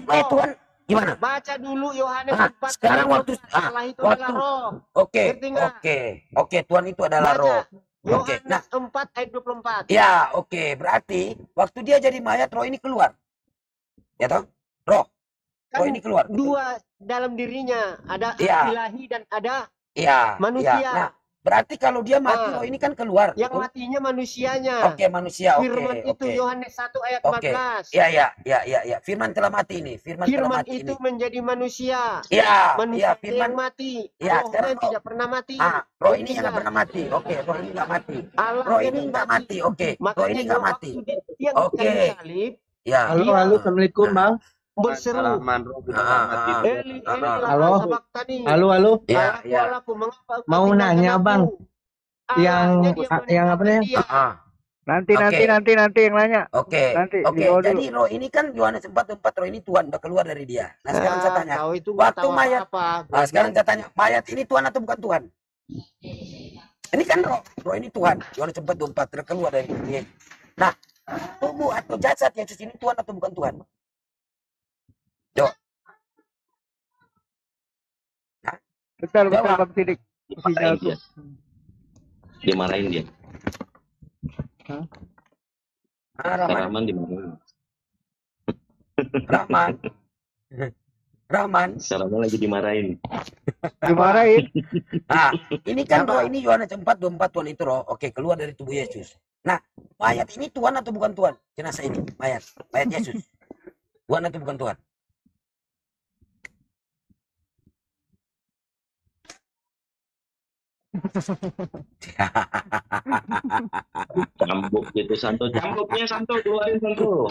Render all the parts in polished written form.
mayat Tuhan gimana? Baca dulu Yohanes 4 sekarang waktu Allah itu adalah roh. Oke. Tuhan itu adalah Baca. roh. Yohanes 4 ayat 24. Ya, berarti waktu dia jadi mayat roh ini keluar. Ya toh? Roh ini keluar. Dua dalam dirinya, ada ilahi dan ada manusia. Nah, berarti kalau dia mati roh ini kan keluar. Yang matinya manusianya. Manusia. Firman itu Yohanes 1 ayat 14. Iya. Firman telah mati ini. Firman itu menjadi manusia. Manusia Firman yang mati. Rohnya tidak pernah mati. Roh ini yang pernah mati. Roh ini nggak mati. Roh ini nggak mati. Roh ini nggak mati. Halo, assalamualaikum bang. Berseru. Halo. Mau nanya bang. Yang apa nih? Nanti yang nanya. Oke. Jadi roh ini kan Yohanes 4 roh ini Tuhan udah keluar dari dia. Nah sekarang saya tanya, waktu mayat, sekarang saya tanya, mayat ini Tuhan atau bukan Tuhan? Ini kan roh ini Tuhan. Yohanes 4 terkeluar dari dia. Nah, tubuh atau jasad Yesus ini Tuhan atau bukan Tuhan? Yo. Betul Bang Sidik. Dimarahin dia. Rahman dimarahin. Rahman lagi dimarahin. Ini kan roh ini Yohanes 4 Tuhan itu roh. Oke, keluar dari tubuh Yesus. Nah, mayat ini Tuhan atau bukan Tuhan? Jenazah ini, mayat Yesus. Tuhan atau bukan Tuhan? Cambuk gitu Santo, cambuknya Santo, keluarin Santo.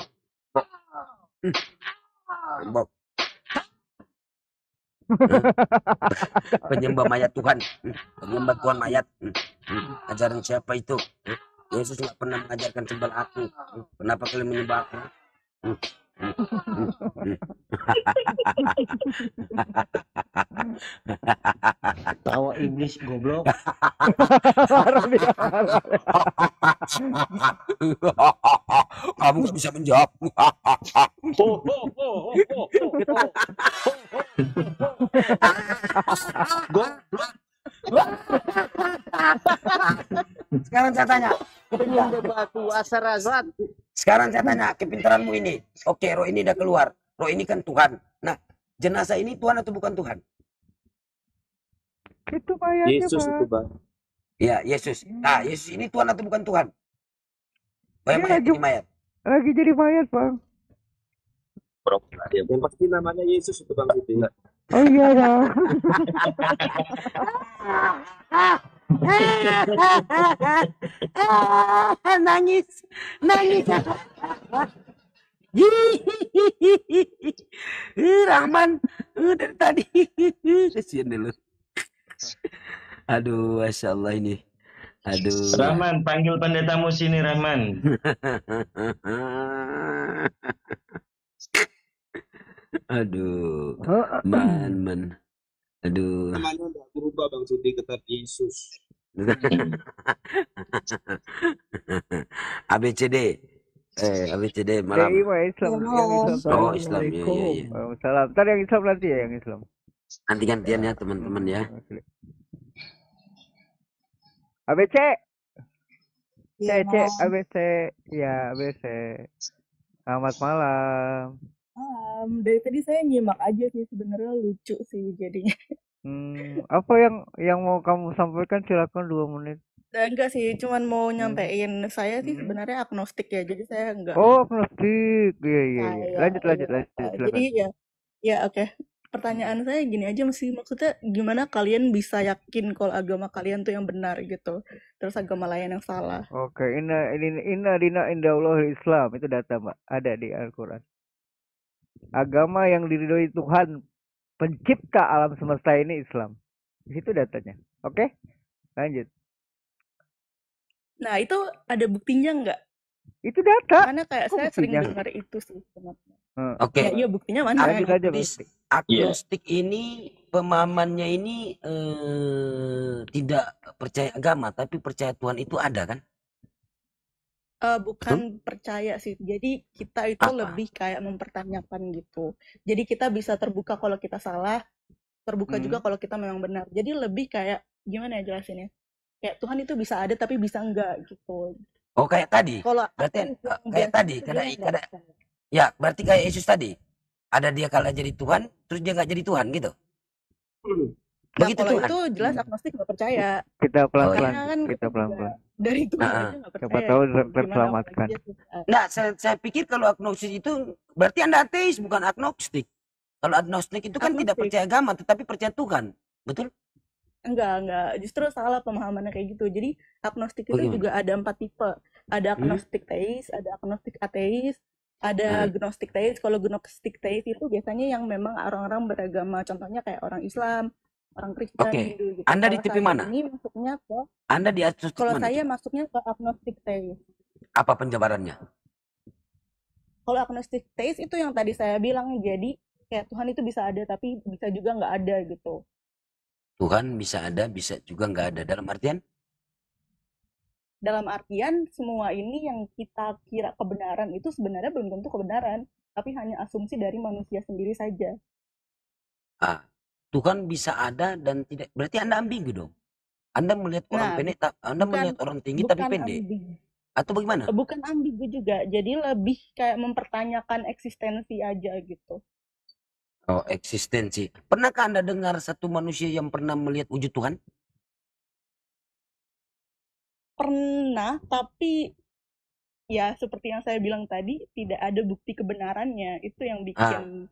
Cambuk. Penyembah mayat Tuhan, penyembah Tuhan mayat. Ajaran siapa itu? Yesus nggak pernah mengajarkan sembah aku. Kenapa kalian menyembah aku? Tawa iblis goblok. Kamu nggak bisa menjawab. Sekarang saya tanya, sekarang saya tanya kepintaranmu ini. Oke, roh ini udah keluar. Roh ini kan Tuhan. Nah, jenazah ini Tuhan atau bukan Tuhan? Itu mayatnya, Yesus itu bang. Ya, Yesus. Nah, Yesus ini Tuhan atau bukan Tuhan? Mayat ini mayat. Lagi jadi mayat bang. Yang pasti namanya Yesus itu bang itu. Oh iya dong. Nangis. Rahman dari tadi. Kasihan dulu. Aduh, Masya Allah ini. Aduh. Rahman, panggil pendetamu sini Rahman. Aduh. Man. Aduh. Namanya udah berubah bang Sudi, tetap Yesus. ABCD malam. Islam. Oh, Islam ya. Salam. Ntar yang Islam nanti ya, yang Islam. Nanti gantian ya teman-teman ya. ABC. ABC. Ya, ABC. Selamat malam. Dari tadi saya nyimak aja sih, sebenarnya lucu sih jadinya. Apa yang mau kamu sampaikan, silakan 2 menit. Enggak sih, cuman mau nyampein saya sih sebenarnya agnostik ya, jadi saya enggak. Oh, agnostik. Iya. Lanjut. Jadi ya oke. Pertanyaan saya gini aja sih, maksudnya gimana kalian bisa yakin kalau agama kalian tuh yang benar gitu, terus agama lain yang salah? Oke, inna dina indallahil Islam, itu data Mbak, ada di Al-Quran. Agama yang diridhoi Tuhan pencipta alam semesta ini Islam. Di situ datanya. Oke? Lanjut. Nah, itu ada buktinya nggak? Itu data. Karena kayak saya sering dengar itu sih. Oke. Ya, iya buktinya mana? Agnostik ini pemahamannya ini tidak percaya agama, tapi percaya Tuhan itu ada kan? Bukan percaya sih. Jadi kita itu lebih kayak mempertanyakan gitu. Jadi kita bisa terbuka kalau kita salah, terbuka juga kalau kita memang benar. Jadi lebih kayak gimana ya jelasinnya? Kayak Tuhan itu bisa ada tapi bisa enggak gitu. Oh, kayak tadi. Kalau berarti kayak tadi, ya berarti kayak Yesus tadi. Ada dia kala jadi Tuhan, terus dia nggak jadi Tuhan gitu. Begitu kalau Tuhan. Itu jelas agnostik nggak percaya. Kita pelan-pelan, kan kita pelan-pelan. Dari Tuhan aja nggak percaya. Siapa tahu terselamatkan. Nah, saya pikir kalau agnostik itu berarti Anda ateis, bukan agnostik. Kalau agnostik itu kan tidak percaya agama, tetapi percaya Tuhan, betul? Enggak. Justru salah pemahamannya kayak gitu. Jadi agnostik itu juga ada 4 tipe. Ada agnostik teis, ada agnostik ateis, ada gnostik teis. Kalau gnostik teis itu biasanya yang memang orang-orang beragama, contohnya kayak orang Islam, orang Kristen, Hindu gitu. Anda di tipe mana? Ini masuknya ke Anda di agnostik kalau mana? Saya masuknya ke agnostik teis. Apa penjabarannya? Kalau agnostik teis itu yang tadi saya bilang, jadi kayak Tuhan itu bisa ada tapi bisa juga nggak ada gitu. Tuhan bisa ada, bisa juga nggak ada. Dalam artian? Dalam artian semua ini yang kita kira kebenaran itu sebenarnya belum tentu kebenaran, tapi hanya asumsi dari manusia sendiri saja. Tuhan bisa ada dan tidak. Berarti Anda ambigu dong. Anda melihat orang pendek, Anda melihat orang tinggi tapi pendek. Ambigu. Atau bagaimana? Bukan ambigu juga, jadi lebih kayak mempertanyakan eksistensi aja gitu. Oh, eksistensi. Pernahkah Anda dengar satu manusia yang pernah melihat wujud Tuhan? Pernah, tapi ya seperti yang saya bilang tadi, tidak ada bukti kebenarannya. Itu yang bikin...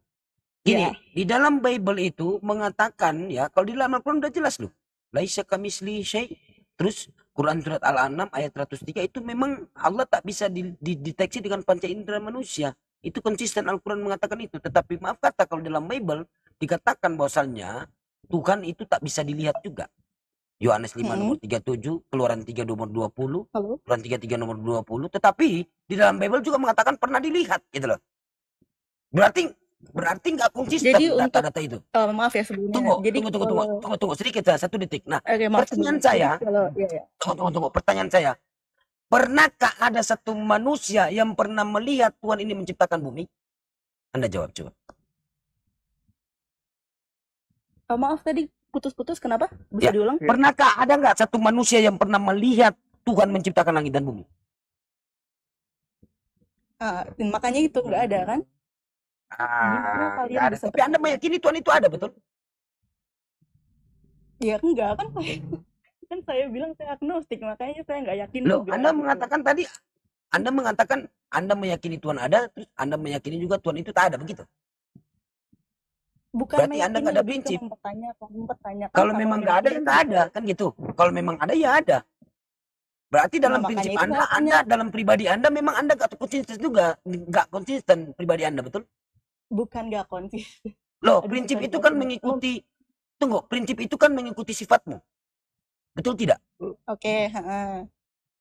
Gini, di dalam Bible itu mengatakan ya, kalau di dalam Al-Quran udah jelas loh. Laisa kamitslihi syai'. Terus Quran surat Al-An'am ayat 103 itu memang Allah tak bisa dideteksi dengan panca indera manusia. Itu konsisten Al-Quran mengatakan itu. Tetapi maaf kata kalau dalam Bible dikatakan bahwasannya Tuhan itu tak bisa dilihat juga. Yohanes 5 nomor 37, Keluaran 3 nomor 20, Keluaran 33 nomor 20. Tetapi di dalam Bible juga mengatakan pernah dilihat gitu loh. Berarti nggak konsisten data-data itu. Maaf ya sebelumnya. Tunggu sedikit ya, 1 detik. Nah, pertanyaan saya, tunggu, pertanyaan saya. Pernahkah ada satu manusia yang pernah melihat Tuhan ini menciptakan bumi? Anda jawab coba. Maaf tadi putus-putus, kenapa? Bisa diulang? Pernahkah ada nggak satu manusia yang pernah melihat Tuhan menciptakan langit dan bumi? Makanya itu nggak ada kan? Ada. Tapi Anda meyakini Tuhan itu ada, betul? Ya enggak kan? Kan saya bilang saya agnostik, makanya saya nggak yakin. Loh, juga. Anda mengatakan tadi, Anda meyakini Tuhan ada, terus Anda meyakini juga Tuhan itu tak ada, begitu? Bukan berarti Anda nggak ada prinsip. Mempertanyakan kalau memang nggak ada, ya nggak ada, kan gitu. Kalau memang ada, ya ada. Berarti dalam prinsip Anda, dalam pribadi Anda, memang Anda nggak konsisten juga, nggak konsisten pribadi Anda, betul? Bukan nggak konsisten. Loh, prinsip itu kan mengikuti, prinsip itu kan mengikuti sifatmu. Betul tidak? Oke.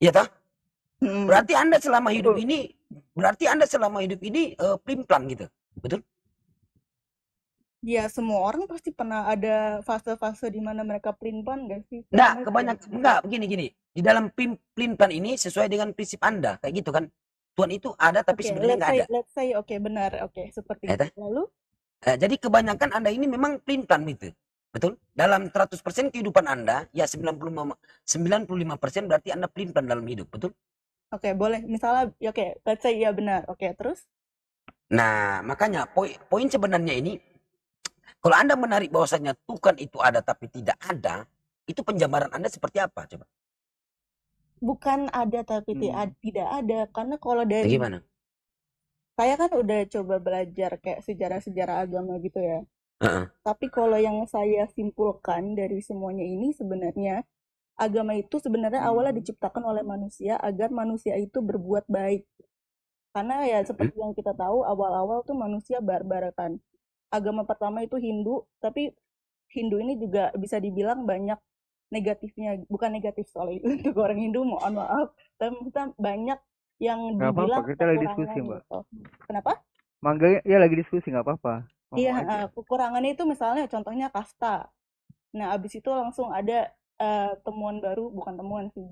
Iya toh? Berarti Anda selama hidup ini, pelin-pelan gitu. Betul? Ya, semua orang pasti pernah ada fase-fase di mana mereka pelin-pelan nggak sih? Enggak, begini. Di dalam pelin-pelan ini sesuai dengan prinsip Anda, kayak gitu kan? Tuhan itu ada tapi sebenarnya nggak ada. Let's say, benar, seperti itu. Lalu? Jadi kebanyakan Anda ini memang pelin-pelan gitu. Betul? Dalam 100% kehidupan Anda, ya 95% berarti Anda pelin-pelan dalam hidup, betul? Oke, boleh. Misalnya, let's say ya benar. Oke, terus? Nah, makanya poin sebenarnya ini, kalau Anda menarik bahwasanya Tuhan itu ada tapi tidak ada, itu penjabaran Anda seperti apa, coba? Bukan ada tapi tidak ada, karena kalau dari... Gimana? Saya kan udah coba belajar kayak sejarah-sejarah agama gitu ya. Tapi kalau yang saya simpulkan dari semuanya ini sebenarnya agama itu sebenarnya awalnya diciptakan oleh manusia agar manusia itu berbuat baik. Karena ya seperti yang kita tahu awal-awal tuh manusia barbar kan. Agama pertama itu Hindu, tapi Hindu ini juga bisa dibilang banyak negatifnya. Bukan negatif soal itu untuk orang Hindu, mohon maaf. Tapi kita banyak yang dibilang kita lagi diskusi, Mbak. Gitu. Kenapa? Mangga ya lagi diskusi, nggak apa-apa. Iya, kekurangannya itu misalnya contohnya kasta. Nah, abis itu langsung ada temuan baru, bukan temuan sih,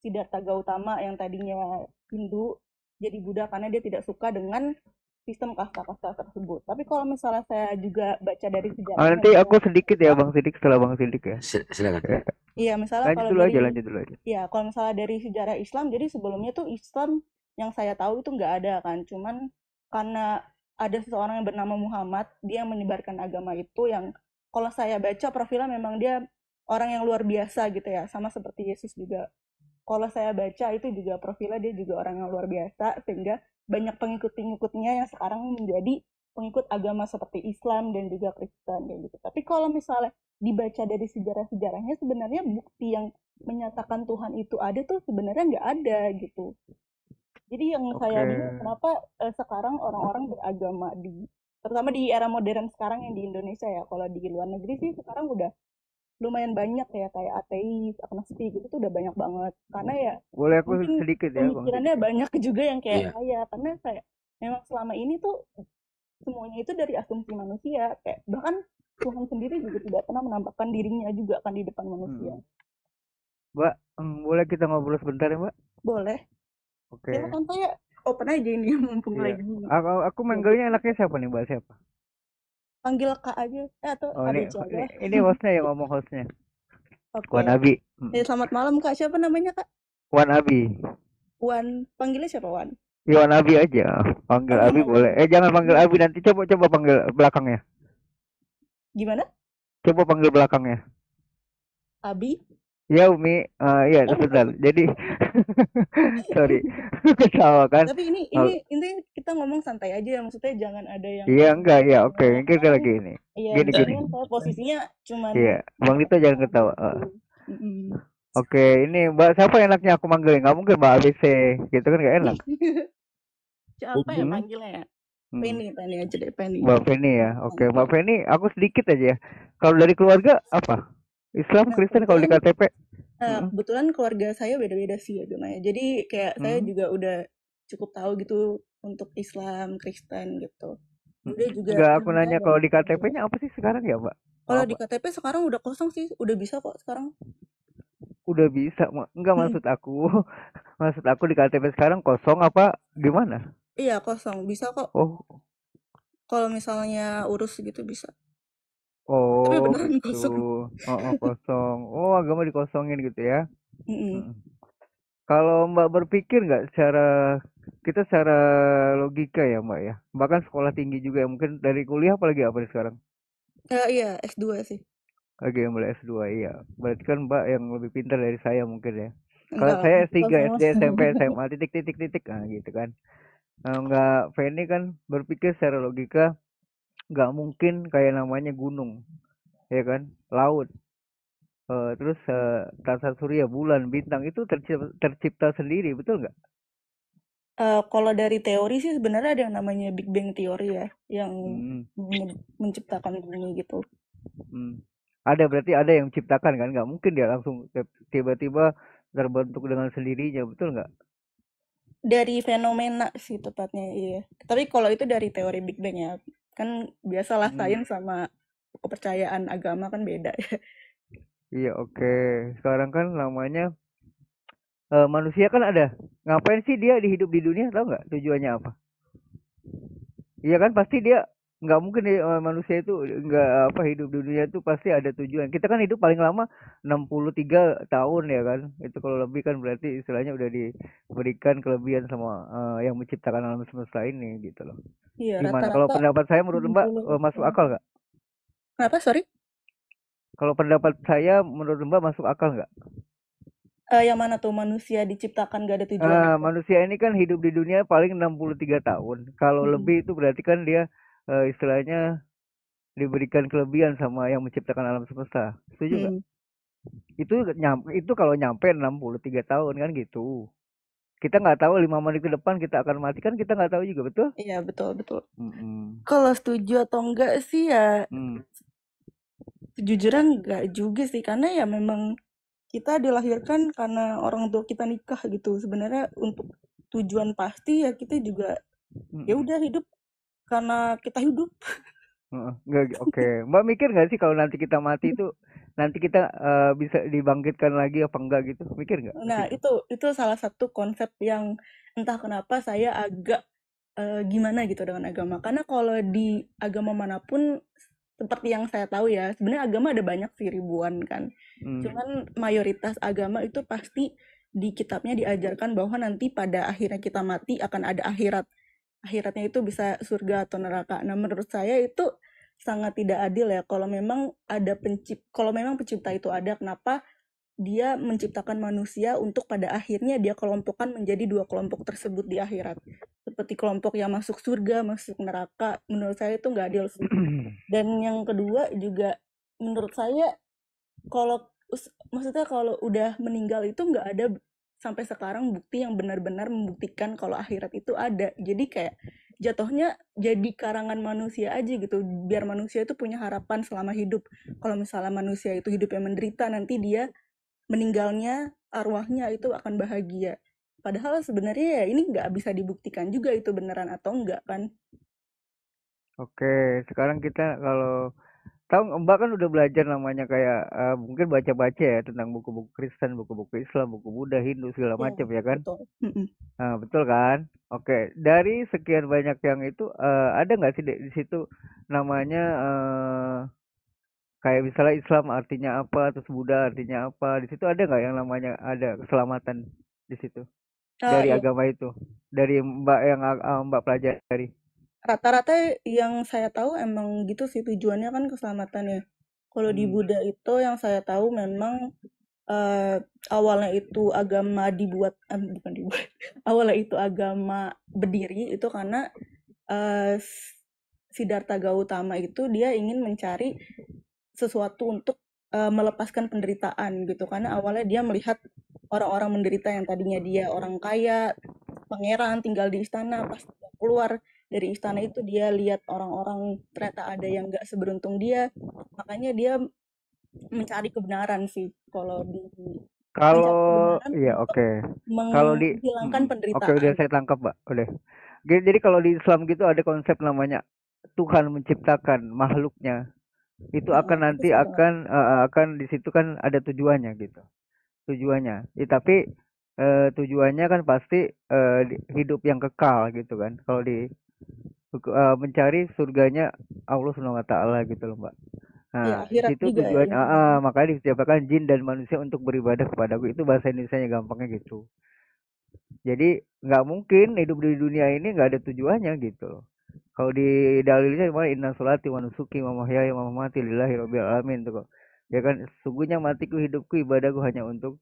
Siddhartha Gautama yang tadinya Hindu jadi Buddha karena dia tidak suka dengan sistem kasta-kasta tersebut. Tapi kalau misalnya saya juga baca dari sejarah. Nanti aku sedikit ya Bang Sidik, setelah Bang Sidik ya. Silakan. Iya, misalnya lanjut kalau lanjut dulu aja. Iya, kalau misalnya dari sejarah Islam, jadi sebelumnya tuh Islam yang saya tahu itu nggak ada kan. Cuman karena ada seseorang yang bernama Muhammad, dia yang menyebarkan agama itu yang kalau saya baca profilnya memang dia orang yang luar biasa gitu ya, sama seperti Yesus juga. Kalau saya baca itu juga profilnya dia juga orang yang luar biasa, sehingga banyak pengikut-pengikutnya yang sekarang menjadi pengikut agama seperti Islam dan juga Kristen kayak gitu. Tapi kalau misalnya dibaca dari sejarah-sejarahnya, sebenarnya bukti yang menyatakan Tuhan itu ada tuh sebenarnya nggak ada gitu. Jadi yang saya bingung kenapa sekarang orang-orang beragama terutama di era modern sekarang yang di Indonesia ya. Kalau di luar negeri sih sekarang udah lumayan banyak ya, kayak ateis, agnostik gitu tuh udah banyak banget. Karena ya boleh aku sedikit ya, pemikirannya banyak juga yang kayak saya, karena kayak memang selama ini tuh semuanya itu dari asumsi manusia, kayak bahkan Tuhan sendiri juga tidak pernah menampakkan dirinya juga kan di depan manusia. Mbak, boleh kita ngobrol sebentar ya Mbak? Boleh. Oke. Silakan, saya open aja ini mumpung lagi. Aku manggilnya enaknya siapa nih Mbak, siapa? Panggil Kak aja atau ABC aja. Ini hostnya yang ngomong hostnya. Wan Abi. Selamat malam Kak, siapa namanya Kak? Wan Abi. Wan, panggilnya siapa Wan? Ya Wan Abi aja, panggil Abi boleh. Jangan panggil Abi, nanti coba panggil belakangnya. Gimana? Coba panggil belakangnya. Abi? Ya Umi, ya sebentar. Jadi sorry, ketawa kan. Tapi ini kita ngomong santai aja ya, maksudnya jangan ada yang. Iya enggak ya, oke. Kita lagi ini. Iya, gini. Saya posisinya cuman. Iya, Bang Dito jangan ketawa. Oke, ini Mbak siapa enaknya aku manggil? Nggak mungkin Mbak ABC, gitu kan nggak enak. Siapa yang manggilnya ya? Penny aja deh, Penny. Mbak Penny ya, oke. Mbak Penny, aku sedikit aja ya. Kalau dari keluarga apa? Islam, Kristen kalau di KTP? Kebetulan keluarga saya beda-beda sih agamanya. Jadi kayak saya juga udah cukup tahu gitu untuk Islam, Kristen gitu. Udah juga. Enggak, aku nanya kalau di KTP-nya apa sih sekarang ya, Mbak? Kalau di KTP sekarang udah kosong sih, udah bisa kok sekarang. Udah bisa, enggak maksud aku. Maksud aku di KTP sekarang kosong apa gimana? Iya, kosong, bisa kok. Oh. Kalau misalnya urus gitu bisa. Oh, tapi beneran gitu. Kosong. Kosong. Oh, agama dikosongin gitu ya. Kalau Mbak berpikir nggak secara logika ya Mbak ya. Bahkan sekolah tinggi juga ya, mungkin dari kuliah apalagi apa nih sekarang? Iya, S2 sih. Oke, mulai S2 iya. Berarti kan Mbak yang lebih pintar dari saya mungkin ya. Kalau saya S3, SD, SMP, SMA, titik, nah gitu kan. Nggak, Feni kan berpikir secara logika nggak mungkin kayak namanya gunung, ya kan, laut, terus tata surya, bulan, bintang itu tercipta sendiri, betul nggak? Kalau dari teori sih sebenarnya ada yang namanya Big Bang Theory ya, yang menciptakan bumi gitu. Berarti ada yang menciptakan kan, nggak mungkin dia langsung tiba-tiba terbentuk dengan sendirinya, betul nggak? Dari fenomena sih tepatnya, iya. Tapi kalau itu dari teori Big Bang ya, kan biasalah sains sama kepercayaan agama kan beda ya. Iya, oke. Sekarang kan namanya manusia kan ada. Ngapain sih dia hidup di dunia, tahu nggak tujuannya apa? Iya kan, pasti dia nggak mungkin manusia itu nggak hidup di dunia itu pasti ada tujuan. Kita kan hidup paling lama 63 tahun ya kan. Itu kalau lebih kan berarti istilahnya udah diberikan kelebihan sama yang menciptakan alam semesta ini gitu loh. Iya, gimana kalau pendapat saya menurut Mbak masuk akal nggak? Kenapa, sorry? Kalau pendapat saya menurut Mbak masuk akal nggak? Yang mana tuh manusia diciptakan gak ada tujuan? Manusia ini kan hidup di dunia paling 63 tahun. Kalau lebih itu berarti kan dia istilahnya diberikan kelebihan sama yang menciptakan alam semesta. Setuju nggak? Itu kalau nyampe 63 tahun kan gitu. Kita nggak tahu 5 menit ke depan kita akan mati kan, kita nggak tahu juga, betul? Iya, betul. Kalau setuju atau enggak sih ya sejujurnya enggak juga sih, karena ya memang kita dilahirkan karena orang tua kita nikah gitu. Sebenarnya untuk tujuan pasti ya kita juga ya udah hidup karena kita hidup. Oke. Mbak mikir nggak sih kalau nanti kita mati itu nanti kita bisa dibangkitkan lagi apa enggak gitu? Mikir nggak? Nah, itu salah satu konsep yang entah kenapa saya agak gimana gitu dengan agama. Karena kalau di agama manapun, seperti yang saya tahu ya, sebenarnya agama ada banyak sih, ribuan kan. Cuman mayoritas agama itu pasti di kitabnya diajarkan bahwa nanti pada akhirnya kita mati akan ada akhirat. Akhiratnya itu bisa surga atau neraka. Nah, menurut saya itu sangat tidak adil ya. Kalau memang pencipta itu ada, kenapa dia menciptakan manusia untuk pada akhirnya dia kelompokkan menjadi dua kelompok tersebut di akhirat. Seperti kelompok yang masuk surga, masuk neraka. Menurut saya itu nggak adil sih. Dan yang kedua juga, menurut saya, maksudnya kalau udah meninggal itu nggak ada sampai sekarang bukti yang benar-benar membuktikan kalau akhirat itu ada. Jadi kayak jatuhnya jadi karangan manusia aja gitu, biar manusia itu punya harapan selama hidup. Kalau misalnya manusia itu hidupnya menderita, nanti dia meninggalnya, arwahnya itu akan bahagia. Padahal sebenarnya ya ini nggak bisa dibuktikan juga itu beneran atau enggak kan. Oke, sekarang kita kalau tahu Mbak kan udah belajar namanya kayak mungkin baca-baca ya tentang buku-buku Kristen, buku-buku Islam, buku Buddha, Hindu segala macam ya kan? Betul. Nah, betul kan? Oke, dari sekian banyak yang itu ada nggak sih di situ namanya kayak misalnya Islam artinya apa, terus Buddha artinya apa? Di situ ada nggak yang namanya ada keselamatan di situ dari Iya. agama itu? Dari Mbak yang Mbak pelajari? Rata-rata yang saya tahu emang gitu sih, tujuannya kan keselamatan ya. Kalau di Buddha itu yang saya tahu memang awalnya itu agama bukan dibuat, awalnya itu agama berdiri itu karena Siddhartha Gautama itu dia ingin mencari sesuatu untuk melepaskan penderitaan gitu, karena awalnya dia melihat orang-orang menderita yang tadinya dia orang kaya, pangeran tinggal di istana, pas keluar dari istana itu dia lihat orang-orang ternyata ada yang nggak seberuntung dia, makanya dia mencari kebenaran sih kalau iya oke. Kalau di menghilangkan penderitaan. Oke, udah saya tangkap, Mbak. Udah. Jadi kalau di Islam gitu ada konsep namanya Tuhan menciptakan makhluknya. Itu akan nanti akan di situ kan ada tujuannya gitu. Tujuannya. Tapi tujuannya kan pasti hidup yang kekal gitu kan. Kalau di mencari surganya Allah Subhanahu wa taala gitu loh, Mbak. Nah, itu tujuannya makanya diciptakan jin dan manusia untuk beribadah kepadaku. Itu bahasa Indonesianya gampangnya gitu. Jadi nggak mungkin hidup di dunia ini nggak ada tujuannya gitu loh. Kalau di dalilnya gimana inna sholati wa nusuki wa mahyaya wa mamati lillahi rabbil alamin tuh kok. Ya kan sungguhnya matiku hidupku ibadahku hanya untuk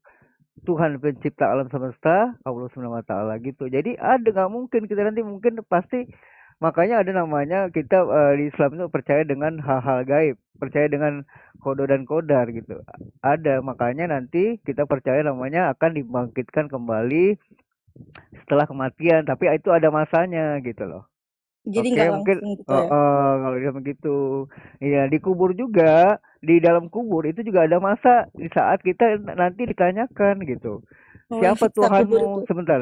Tuhan pencipta alam semesta Allah Subhanahu wa taala gitu. Jadi ada nggak mungkin kita nanti mungkin pasti makanya ada namanya kita di Islam itu percaya dengan hal-hal gaib, percaya dengan kodo dan kodar gitu. Ada makanya nanti kita percaya namanya akan dibangkitkan kembali setelah kematian, tapi itu ada masanya gitu loh. Jadi nggak mungkin gitu ya. kalau dia begitu. Iya, dikubur juga, di dalam kubur itu juga ada masa di saat kita nanti ditanyakan gitu. Siapa Tuhanmu? Sebentar.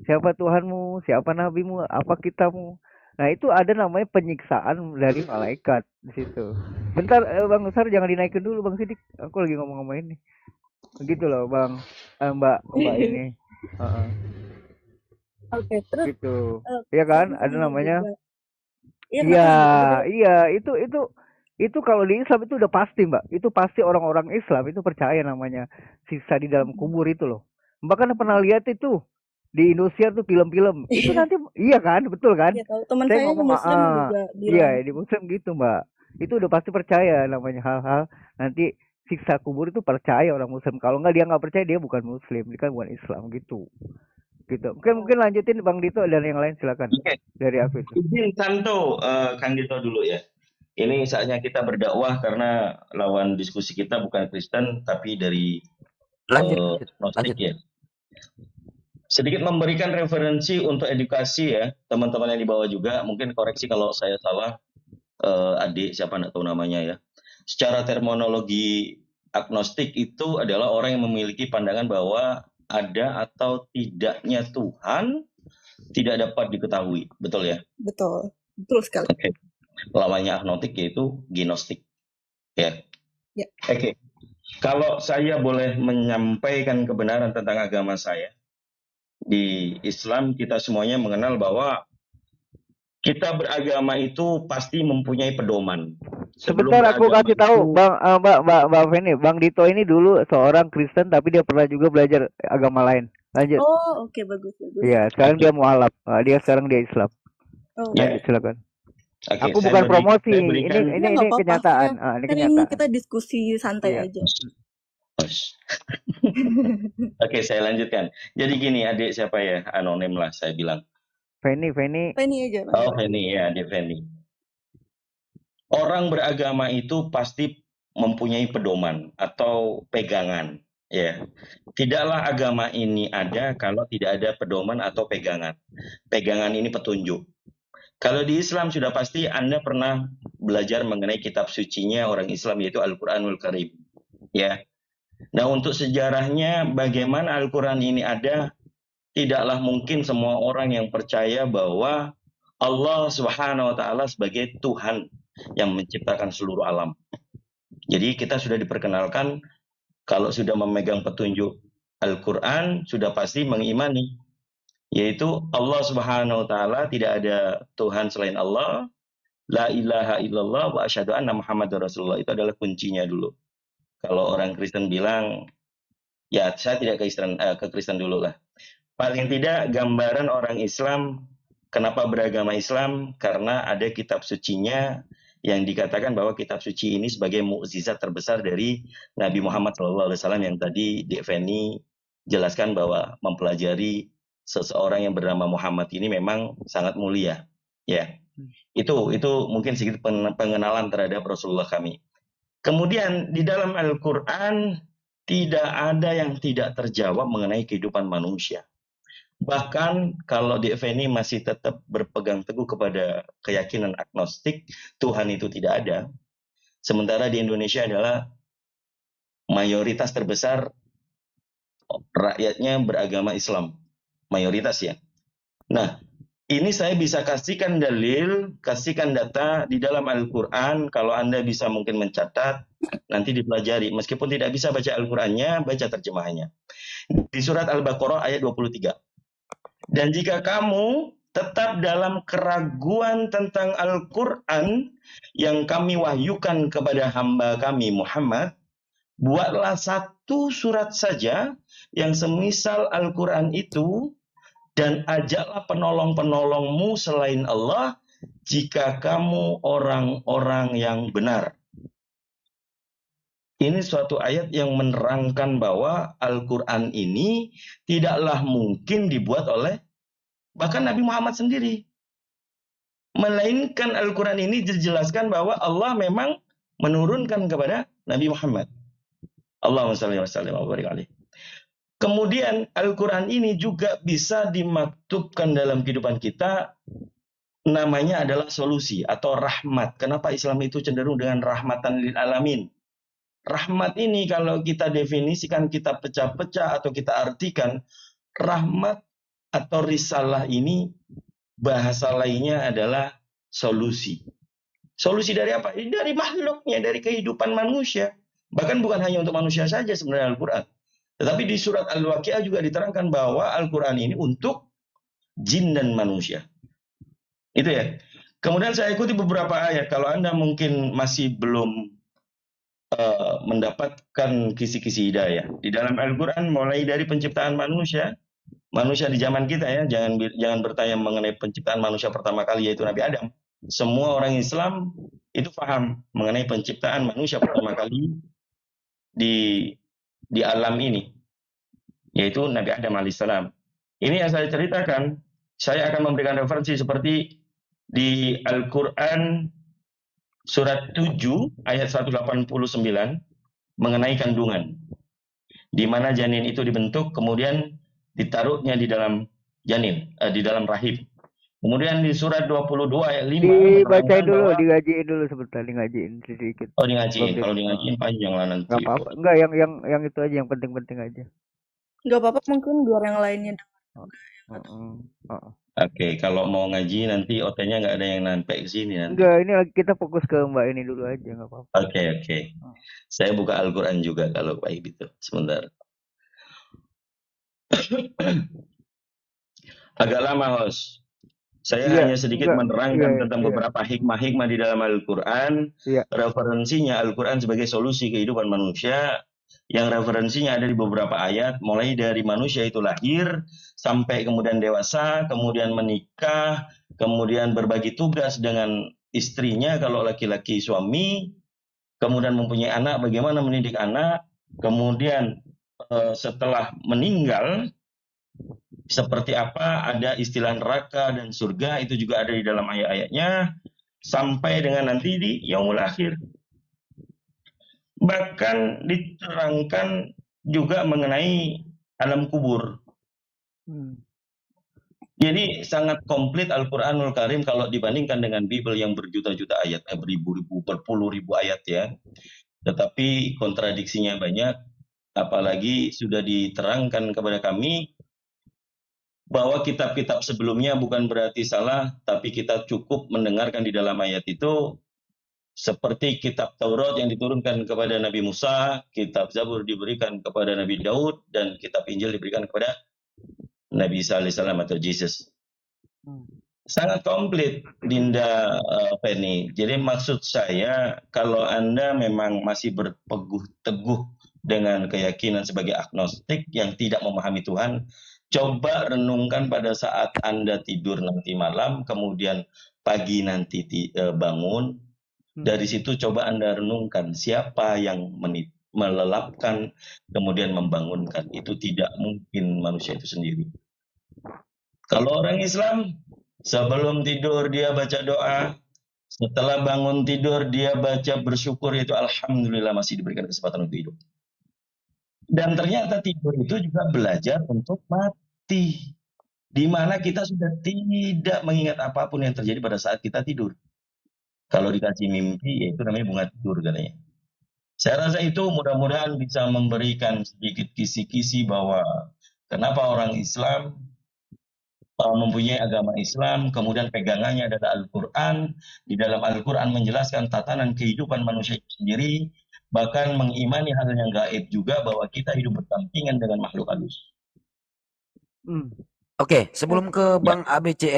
Siapa Tuhanmu? Siapa nabimu? Apa kitabmu? Nah, itu ada namanya penyiksaan dari malaikat di situ. Bentar, Bang Nusar jangan dinaikin dulu, Bang Sidik. Aku lagi ngomong-ngomong ini. Begitu loh, Bang. Mbak ini. Oke, terus gitu. Iya kan? Ada namanya. Iya, itu kalau di Islam itu udah pasti, Mbak. Itu pasti orang-orang Islam itu percaya namanya siksa di dalam kubur itu loh. Mbak kan pernah lihat itu di Indonesia tuh film-film. Itu nanti iya kan? Betul kan? Iya, teman saya ngomong Muslim juga bilang. Iya, di Muslim gitu, Mbak. Itu udah pasti percaya namanya hal-hal nanti siksa kubur itu percaya orang Muslim. Kalau nggak dia nggak percaya dia bukan Muslim, dia kan bukan Islam gitu. Gitu. Mungkin lanjutin Bang Dito dan yang lain silakan. Dari aku itu. Izin Santo, Kang Dito dulu ya. Ini saatnya kita berdakwah karena lawan diskusi kita bukan Kristen tapi dari Gnostik ya. Sedikit memberikan referensi untuk edukasi ya teman-teman yang di bawah juga. Mungkin koreksi kalau saya salah, adik siapa nggak tahu namanya ya. Secara terminologi agnostik itu adalah orang yang memiliki pandangan bahwa ada atau tidaknya Tuhan tidak dapat diketahui, betul ya? Betul sekali. Okay. Lamanya agnostik yaitu gnostik, ya. Oke. Kalau saya boleh menyampaikan kebenaran tentang agama saya, Di Islam kita semuanya mengenal bahwa kita beragama itu pasti mempunyai pedoman. Sebentar aku kasih tahu Mbak Feni, Bang Dito ini dulu seorang Kristen tapi dia pernah juga belajar agama lain. Lanjut. Oh, oke, bagus. Iya, sekarang dia mualaf. Sekarang dia Islam. Oh. Lanjut, silakan. Aku bukan promosi. Ini kenyataan. Ini kenyataan. Kita diskusi santai aja. Oke, saya lanjutkan. Jadi gini, adik siapa ya? Anonim lah saya bilang. Feni aja. Oh, Feni ya, adik Feni. Orang beragama itu pasti mempunyai pedoman atau pegangan, ya. Tidaklah agama ini ada kalau tidak ada pedoman atau pegangan. Pegangan ini petunjuk. Kalau di Islam sudah pasti Anda pernah belajar mengenai kitab sucinya orang Islam, yaitu Al-Quranul Karim, ya. Nah, untuk sejarahnya bagaimana Al-Quran ini ada, tidaklah mungkin semua orang yang percaya bahwa Allah Subhanahu wa Ta'ala sebagai Tuhan yang menciptakan seluruh alam. Jadi kita sudah diperkenalkan kalau sudah memegang petunjuk Al-Quran sudah pasti mengimani, yaitu Allah Subhanahu wa Ta'ala tidak ada Tuhan selain Allah, la ilaha illallah wa asyhadu anna Muhammadar Rasulullah. Itu adalah kuncinya dulu. Kalau orang Kristen bilang, ya saya tidak ke Kristen dulu lah. Paling tidak gambaran orang Islam, kenapa beragama Islam? Karena ada kitab sucinya yang dikatakan bahwa kitab suci ini sebagai mukjizat terbesar dari Nabi Muhammad SAW yang tadi Dek Feni jelaskan bahwa mempelajari seseorang yang bernama Muhammad ini memang sangat mulia. Ya, itu mungkin sedikit pengenalan terhadap Rasulullah kami. Kemudian di dalam Al-Quran tidak ada yang tidak terjawab mengenai kehidupan manusia. Bahkan kalau di Feni masih tetap berpegang teguh kepada keyakinan agnostik, Tuhan itu tidak ada. Sementara di Indonesia adalah mayoritas terbesar rakyatnya beragama Islam. Mayoritas ya. Nah, ini saya bisa kasihkan dalil, kasihkan data di dalam Al-Quran. Kalau Anda bisa mungkin mencatat, nanti dipelajari. Meskipun tidak bisa baca Al-Qurannya, baca terjemahannya. Di surat Al-Baqarah ayat 23. Dan jika kamu tetap dalam keraguan tentang Al-Quran yang kami wahyukan kepada hamba kami Muhammad, buatlah satu surat saja yang semisal Al-Quran itu, dan ajaklah penolong-penolongmu selain Allah jika kamu orang-orang yang benar. Ini suatu ayat yang menerangkan bahwa Al-Quran ini tidaklah mungkin dibuat oleh bahkan Nabi Muhammad sendiri. Melainkan Al-Quran ini dijelaskan bahwa Allah memang menurunkan kepada Nabi Muhammad. Allahumma shalli wa sallim wa barik alaihi. Kemudian Al-Quran ini juga bisa dimaktubkan dalam kehidupan kita, namanya adalah solusi atau rahmat. Kenapa Islam itu cenderung dengan rahmatan lil alamin? Rahmat ini kalau kita definisikan, kita pecah-pecah atau kita artikan, rahmat atau risalah ini bahasa lainnya adalah solusi. Solusi dari apa? Dari makhluknya, dari kehidupan manusia. Bahkan bukan hanya untuk manusia saja sebenarnya Al-Quran. Tetapi di surat Al-Waqiah juga diterangkan bahwa Al-Quran ini untuk jin dan manusia. Itu ya. Kemudian saya ikuti beberapa ayat. Kalau Anda mungkin masih belum mendapatkan kisi-kisi hidayah. Di dalam Al-Quran mulai dari penciptaan manusia di zaman kita ya, jangan bertanya mengenai penciptaan manusia pertama kali yaitu Nabi Adam. Semua orang Islam itu paham mengenai penciptaan manusia pertama kali di alam ini, yaitu Nabi Adam alaihissalam. Ini yang saya ceritakan. Saya akan memberikan referensi seperti di Al-Quran surat 7 ayat 189 mengenai kandungan, di mana janin itu dibentuk kemudian ditaruhnya di dalam janin, di dalam rahim. Kemudian di surat 22 ayat 5 dibacain dulu, digajiin dulu sebentar, digajiin sedikit. Oh, digajiin. Kalau digajiin panjang lah nanti. Enggak apa-apa. Enggak, yang itu aja, yang penting-penting aja. Enggak apa-apa, mungkin biar yang lainnya. Oke, kalau mau ngaji nanti OT-nya nggak ada yang nampek ke sini nanti. Enggak, ini lagi kita fokus ke Mbak ini dulu aja, nggak apa-apa. Oke. Saya buka Al-Quran juga kalau baik gitu. Sebentar. Agak lama, host. Saya hanya sedikit menerangkan tentang beberapa hikmah-hikmah di dalam Al-Quran. Referensinya Al-Quran sebagai solusi kehidupan manusia, yang referensinya ada di beberapa ayat, mulai dari manusia itu lahir, sampai kemudian dewasa, kemudian menikah, kemudian berbagi tugas dengan istrinya kalau laki-laki suami, kemudian mempunyai anak, bagaimana mendidik anak, kemudian setelah meninggal, seperti apa, ada istilah neraka dan surga, itu juga ada di dalam ayat-ayatnya, sampai dengan nanti di yaumul akhir. Bahkan diterangkan juga mengenai alam kubur. Jadi sangat komplit Al-Quranul Karim kalau dibandingkan dengan Bible yang berjuta-juta ayat, beribu-ribu, berpuluh-ribu ayat ya. Tetapi kontradiksinya banyak, apalagi sudah diterangkan kepada kami bahwa kitab-kitab sebelumnya bukan berarti salah, tapi kita cukup mendengarkan di dalam ayat itu, seperti kitab Taurat yang diturunkan kepada Nabi Musa, kitab Zabur diberikan kepada Nabi Daud, dan kitab Injil diberikan kepada Nabi Isa alaihissalam atau Jesus. Sangat komplit, Dinda Penny. Jadi maksud saya, kalau Anda memang masih berpeguh teguh dengan keyakinan sebagai agnostik yang tidak memahami Tuhan, coba renungkan pada saat Anda tidur nanti malam, kemudian pagi nanti bangun. Dari situ coba Anda renungkan siapa yang melelapkan, kemudian membangunkan. Itu tidak mungkin manusia itu sendiri. Kalau orang Islam, sebelum tidur dia baca doa, setelah bangun tidur dia baca bersyukur, yaitu alhamdulillah masih diberikan kesempatan untuk hidup. Dan ternyata tidur itu juga belajar untuk mati, di mana kita sudah tidak mengingat apapun yang terjadi pada saat kita tidur. Kalau dikasih mimpi, itu namanya bunga tidur katanya. Saya rasa itu mudah-mudahan bisa memberikan sedikit kisi-kisi bahwa kenapa orang Islam mempunyai agama Islam, kemudian pegangannya adalah Al-Quran. Di dalam Al-Quran menjelaskan tatanan kehidupan manusia itu sendiri, bahkan mengimani hal yang gaib juga, bahwa kita hidup berdampingan dengan makhluk halus. Oke, sebelum ke Bang Adik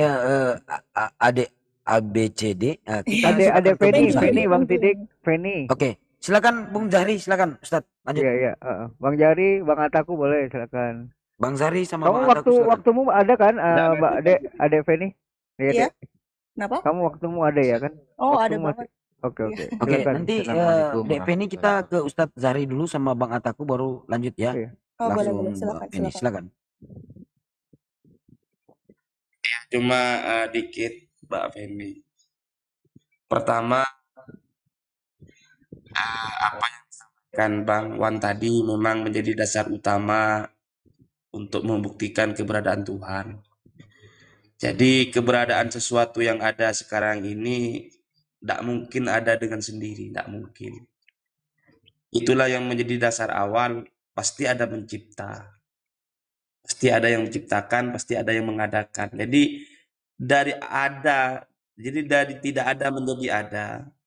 ABCD, kita ada Feni, Bang Tidik, Feni. Oke, silakan Bung Zahri, silakan Ustaz, lanjut. Iya. Bang Jari, Bang Ataku boleh, silakan. Bang Zahri sama Bang Ataku. Kamu waktumu ada kan, Mbak Ade Feni? Iya. Kenapa? Kamu waktumu ada ya kan? Oh, ada banget. Oke. Oke, nanti Dek Feni kita ke Ustadz Zahri dulu sama Bang Ataku baru lanjut ya. Langsung boleh. Silakan. Cuma dikit Mbak Feni. Pertama, apa yang disampaikan Bang Wan tadi memang menjadi dasar utama untuk membuktikan keberadaan Tuhan. Jadi keberadaan sesuatu yang ada sekarang ini tidak mungkin ada dengan sendiri, tidak mungkin. Itulah yang menjadi dasar awal, pasti ada pencipta. Pasti ada yang menciptakan, pasti ada yang mengadakan. Jadi dari tidak ada menjadi ada,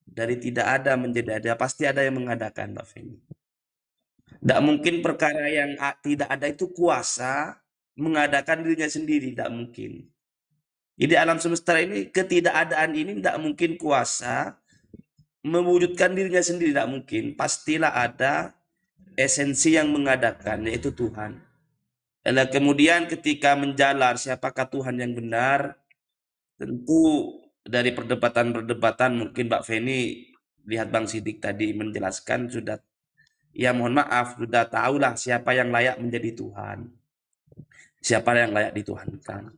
dari tidak ada menjadi ada, pasti ada yang mengadakan, Mbak Feni. Tidak mungkin perkara yang tidak ada itu kuasa mengadakan dirinya sendiri, tidak mungkin. Jadi alam semesta ini, ketidakadaan ini tidak mungkin kuasa mewujudkan dirinya sendiri, tidak mungkin. Pastilah ada esensi yang mengadakan, yaitu Tuhan. Dan kemudian ketika menjalar siapakah Tuhan yang benar, tentu dari perdebatan-perdebatan mungkin Mbak Feni lihat Bang Sidik tadi menjelaskan sudah, ya mohon maaf, sudah tahulah siapa yang layak menjadi Tuhan, siapa yang layak dituhankan.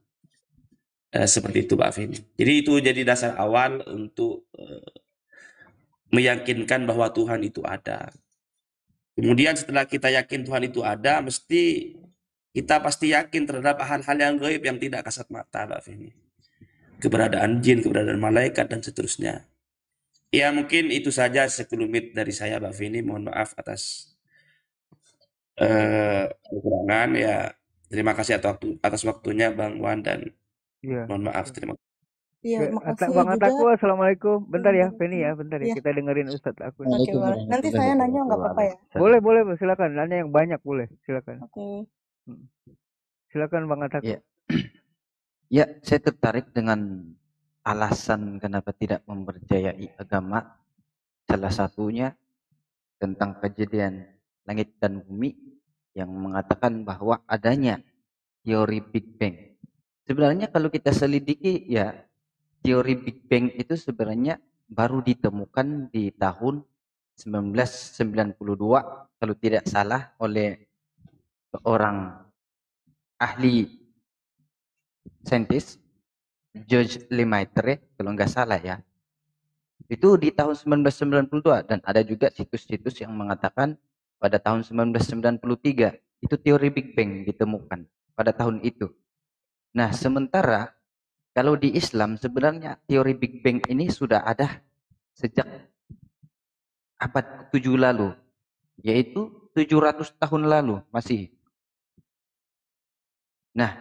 Seperti itu Mbak Feni. Jadi itu jadi dasar awal untuk meyakinkan bahwa Tuhan itu ada. Kemudian setelah kita yakin Tuhan itu ada, mesti kita pasti yakin terhadap hal-hal yang gaib yang tidak kasat mata, Mbak Feni. Keberadaan jin, keberadaan malaikat, dan seterusnya. Ya mungkin itu saja sekelumit dari saya, Mbak Feni. Mohon maaf atas kekurangan. Ya, terima kasih atas waktunya Bang Wan, dan mohon maaf. Terima kasih. Iya, makasih Bang juga. Ataku, assalamualaikum. Bentar ya, Feni ya, bentar ya. Kita dengerin Ustadz aku. Oke, nanti saya nanya nggak apa-apa ya? Boleh, silakan. Nanya yang banyak boleh, silakan. Oke. Silakan Bang Ataku. Ya, saya tertarik dengan alasan kenapa tidak mempercayai agama. Salah satunya tentang kejadian langit dan bumi yang mengatakan bahwa adanya teori Big Bang. Sebenarnya kalau kita selidiki ya, teori Big Bang itu sebenarnya baru ditemukan di tahun 1992 kalau tidak salah oleh seorang ahli saintis George Lemaitre kalau nggak salah ya. Itu di tahun 1992 dan ada juga situs-situs yang mengatakan pada tahun 1993 itu teori Big Bang ditemukan pada tahun itu. Nah, sementara kalau di Islam sebenarnya teori Big Bang ini sudah ada sejak abad ke-7 lalu, yaitu 700 tahun lalu masih. Nah,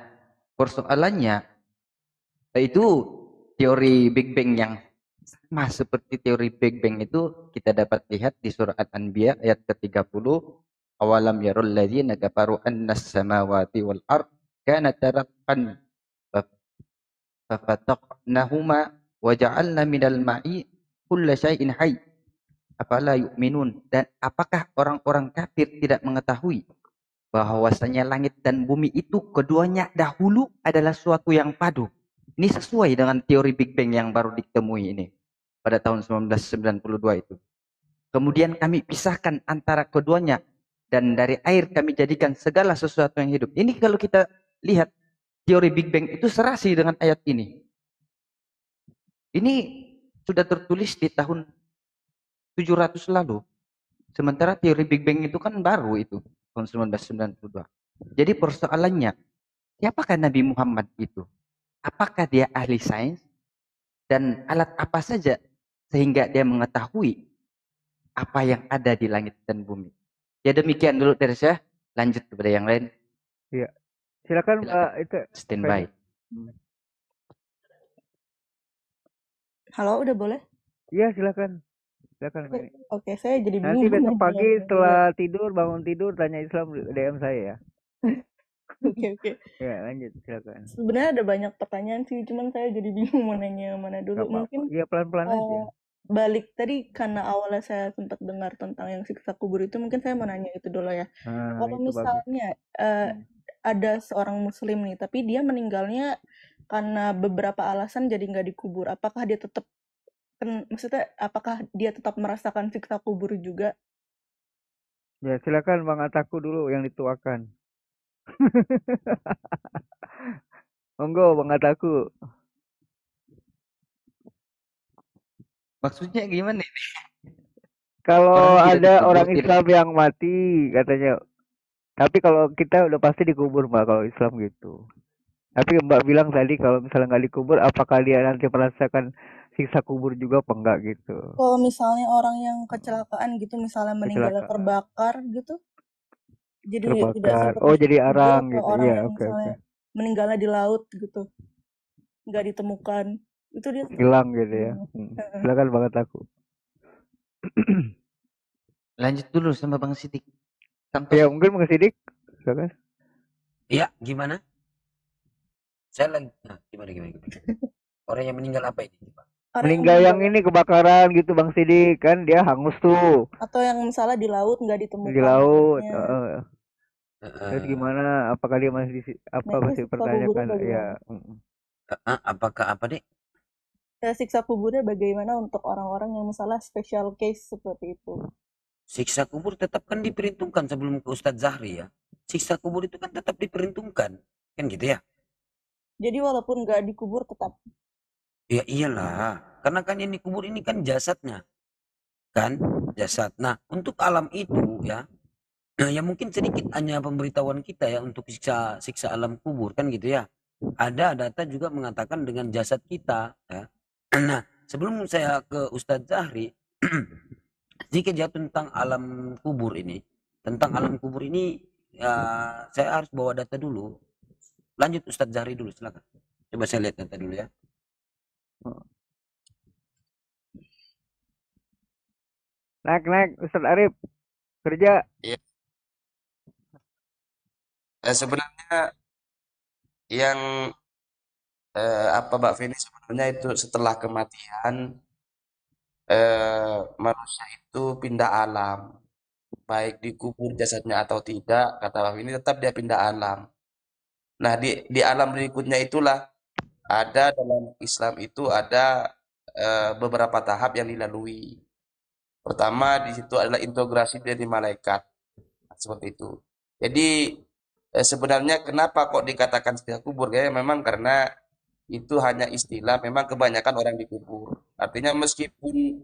persoalannya itu teori Big Bang yang sama seperti teori Big Bang itu kita dapat lihat di surah Al-Anbiya ayat ke-30, awalam yarul ladzina kafaru annas samawati wal ard kanata ratqan fafataqnahuma wa ja'alna minal ma'i kulla syai'in hayy afala yu'minun. Dan apakah orang-orang kafir tidak mengetahui bahwasanya langit dan bumi itu keduanya dahulu adalah suatu yang padu. Ini sesuai dengan teori Big Bang yang baru ditemui ini pada tahun 1992 itu. Kemudian kami pisahkan antara keduanya dan dari air kami jadikan segala sesuatu yang hidup. Ini kalau kita lihat teori Big Bang itu serasi dengan ayat ini. Ini sudah tertulis di tahun 700 lalu. Sementara teori Big Bang itu kan baru itu tahun 1992. Jadi persoalannya, siapakah Nabi Muhammad itu? Apakah dia ahli sains? Dan alat apa saja sehingga dia mengetahui apa yang ada di langit dan bumi? Ya demikian dulu dari saya. Lanjut kepada yang lain. Iya. Silakan itu standby. Halo, udah boleh? Iya, silakan. Oke, saya jadi Nanti bingung. besok pagi setelah bangun tidur tanya Islam DM saya ya. Oke. Ya, lanjut silakan. Sebenarnya ada banyak pertanyaan sih, cuman saya jadi bingung mau nanya mana dulu. Mungkin ya pelan-pelan aja. Balik tadi karena awalnya saya sempat dengar tentang yang siksa kubur itu, mungkin saya mau nanya itu dulu ya. Kalau misalnya ada seorang muslim nih, tapi dia meninggalnya karena beberapa alasan jadi nggak dikubur, apakah dia tetap apakah dia tetap merasakan siksa kubur juga? Ya silakan Bang Ataku dulu yang dituakan. Monggo Bang Ataku. Maksudnya gimana ini? Kalau ada orang Islam yang mati katanya, tapi kalau kita udah pasti dikubur Mbak kalau Islam gitu. Tapi Mbak bilang tadi kalau misalnya nggak dikubur, apakah dia nanti merasakan siksa kubur juga apa enggak gitu? Kalau misalnya orang yang kecelakaan gitu, misalnya meninggal terbakar gitu, jadi tidak seperti jadi arang gitu. Orang yang misalnya meninggalnya di laut gitu, nggak ditemukan, itu dia hilang gitu ya. Silakan banget aku. Lanjut dulu sama Bang Sidik. Ya mungkin Bang Sidik, silakan. Iya, gimana? Saya lagi, gimana? Orang yang meninggal apa ini, Pak? Meninggal yang ini kebakaran gitu Bang Sidik, kan dia hangus tuh. Atau yang misalnya di laut nggak ditemukan. Di laut. Terus gimana? Apakah dia masih masih pertanyakan ya? Apakah apa deh? Siksa kuburnya bagaimana untuk orang-orang yang misalnya special case seperti itu? Siksa kubur tetap kan diperhitungkan sebelum ke Ustadz Zahri ya. Siksa kubur itu kan tetap diperhitungkan, kan gitu ya? Jadi walaupun nggak dikubur tetap? Ya iyalah, karena kan yang dikubur ini kan jasadnya, kan jasad. Nah untuk alam itu ya, ya mungkin sedikit hanya pemberitahuan kita ya untuk siksa alam kubur kan gitu ya. Ada data juga mengatakan dengan jasad kita ya. Nah sebelum saya ke Ustadz Zahri, sedikit ya tentang alam kubur ini. Tentang alam kubur ini ya, saya harus bawa data dulu. Lanjut Ustadz Zahri dulu silakan. Coba saya lihat data dulu ya. Naik Ustadz Arif kerja. Ya. Sebenarnya yang apa Mbak Feni, sebenarnya itu setelah kematian manusia itu pindah alam, baik dikubur jasadnya atau tidak, kata Mbak Feni tetap dia pindah alam. Nah, di alam berikutnya itulah ada dalam Islam itu ada beberapa tahap yang dilalui. Pertama di situ adalah integrasi dari malaikat, seperti itu. Jadi sebenarnya kenapa kok dikatakan istilah kubur? Ya, memang karena itu hanya istilah. Memang kebanyakan orang dikubur. Artinya meskipun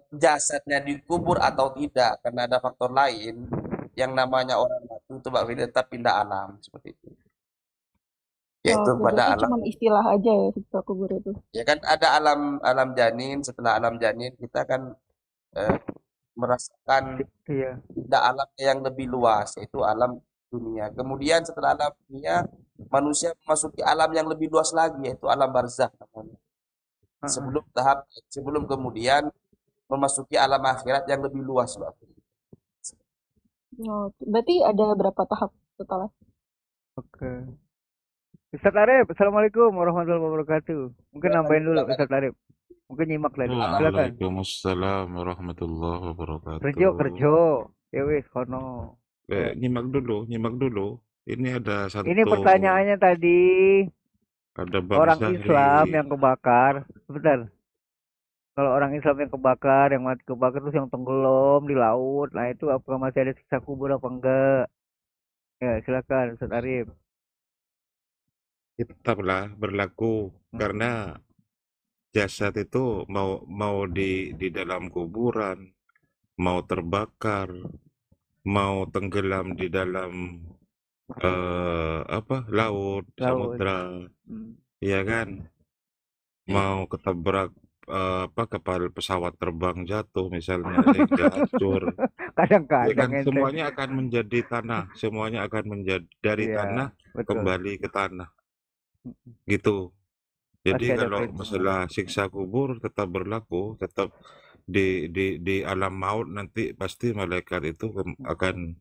jasadnya dikubur atau tidak, karena ada faktor lain, yang namanya orang mati itu Mbak Fili tetap pindah alam seperti itu. Yaitu pada alam. Cuma istilah aja ya siksa kubur itu. Ya kan ada alam janin. Setelah alam janin kita kan merasakan tidak alam yang lebih luas, yaitu alam dunia. Kemudian setelah alam dunia, manusia memasuki alam yang lebih luas lagi, yaitu alam barzakh namanya. Sebelum kemudian memasuki alam akhirat yang lebih luas, Mbak. Oh, berarti ada berapa tahap totalnya? Oke. Ustaz Arif, Assalamualaikum warahmatullahi wabarakatuh. Mungkin nambahin dulu Ustaz Arif. Mungkin nyimak lagi. Silakan. Waalaikumsalam warahmatullahi wabarakatuh. Kerja. Ya wis kono. Nyimak dulu. Ini ada satu. Ini pertanyaannya tadi. Ada orang Islam yang kebakar. Sebentar. Kalau orang Islam yang kebakar, yang mati kebakar terus yang tenggelam di laut, nah itu apakah masih ada siksa kubur apa enggak? Ya, silakan Ustaz Arif. Tetaplah berlaku karena jasad itu mau di dalam kuburan, mau terbakar, mau tenggelam di dalam laut, samudra, ya kan, mau ketabrak kapal pesawat terbang jatuh misalnya sehingga hancur, kadang-kadang ya kan, semuanya akan menjadi tanah, semuanya akan menjadi dari tanah kembali ke tanah. Gitu. Jadi kalau masalah siksa kubur tetap berlaku, tetap di alam maut nanti pasti malaikat itu akan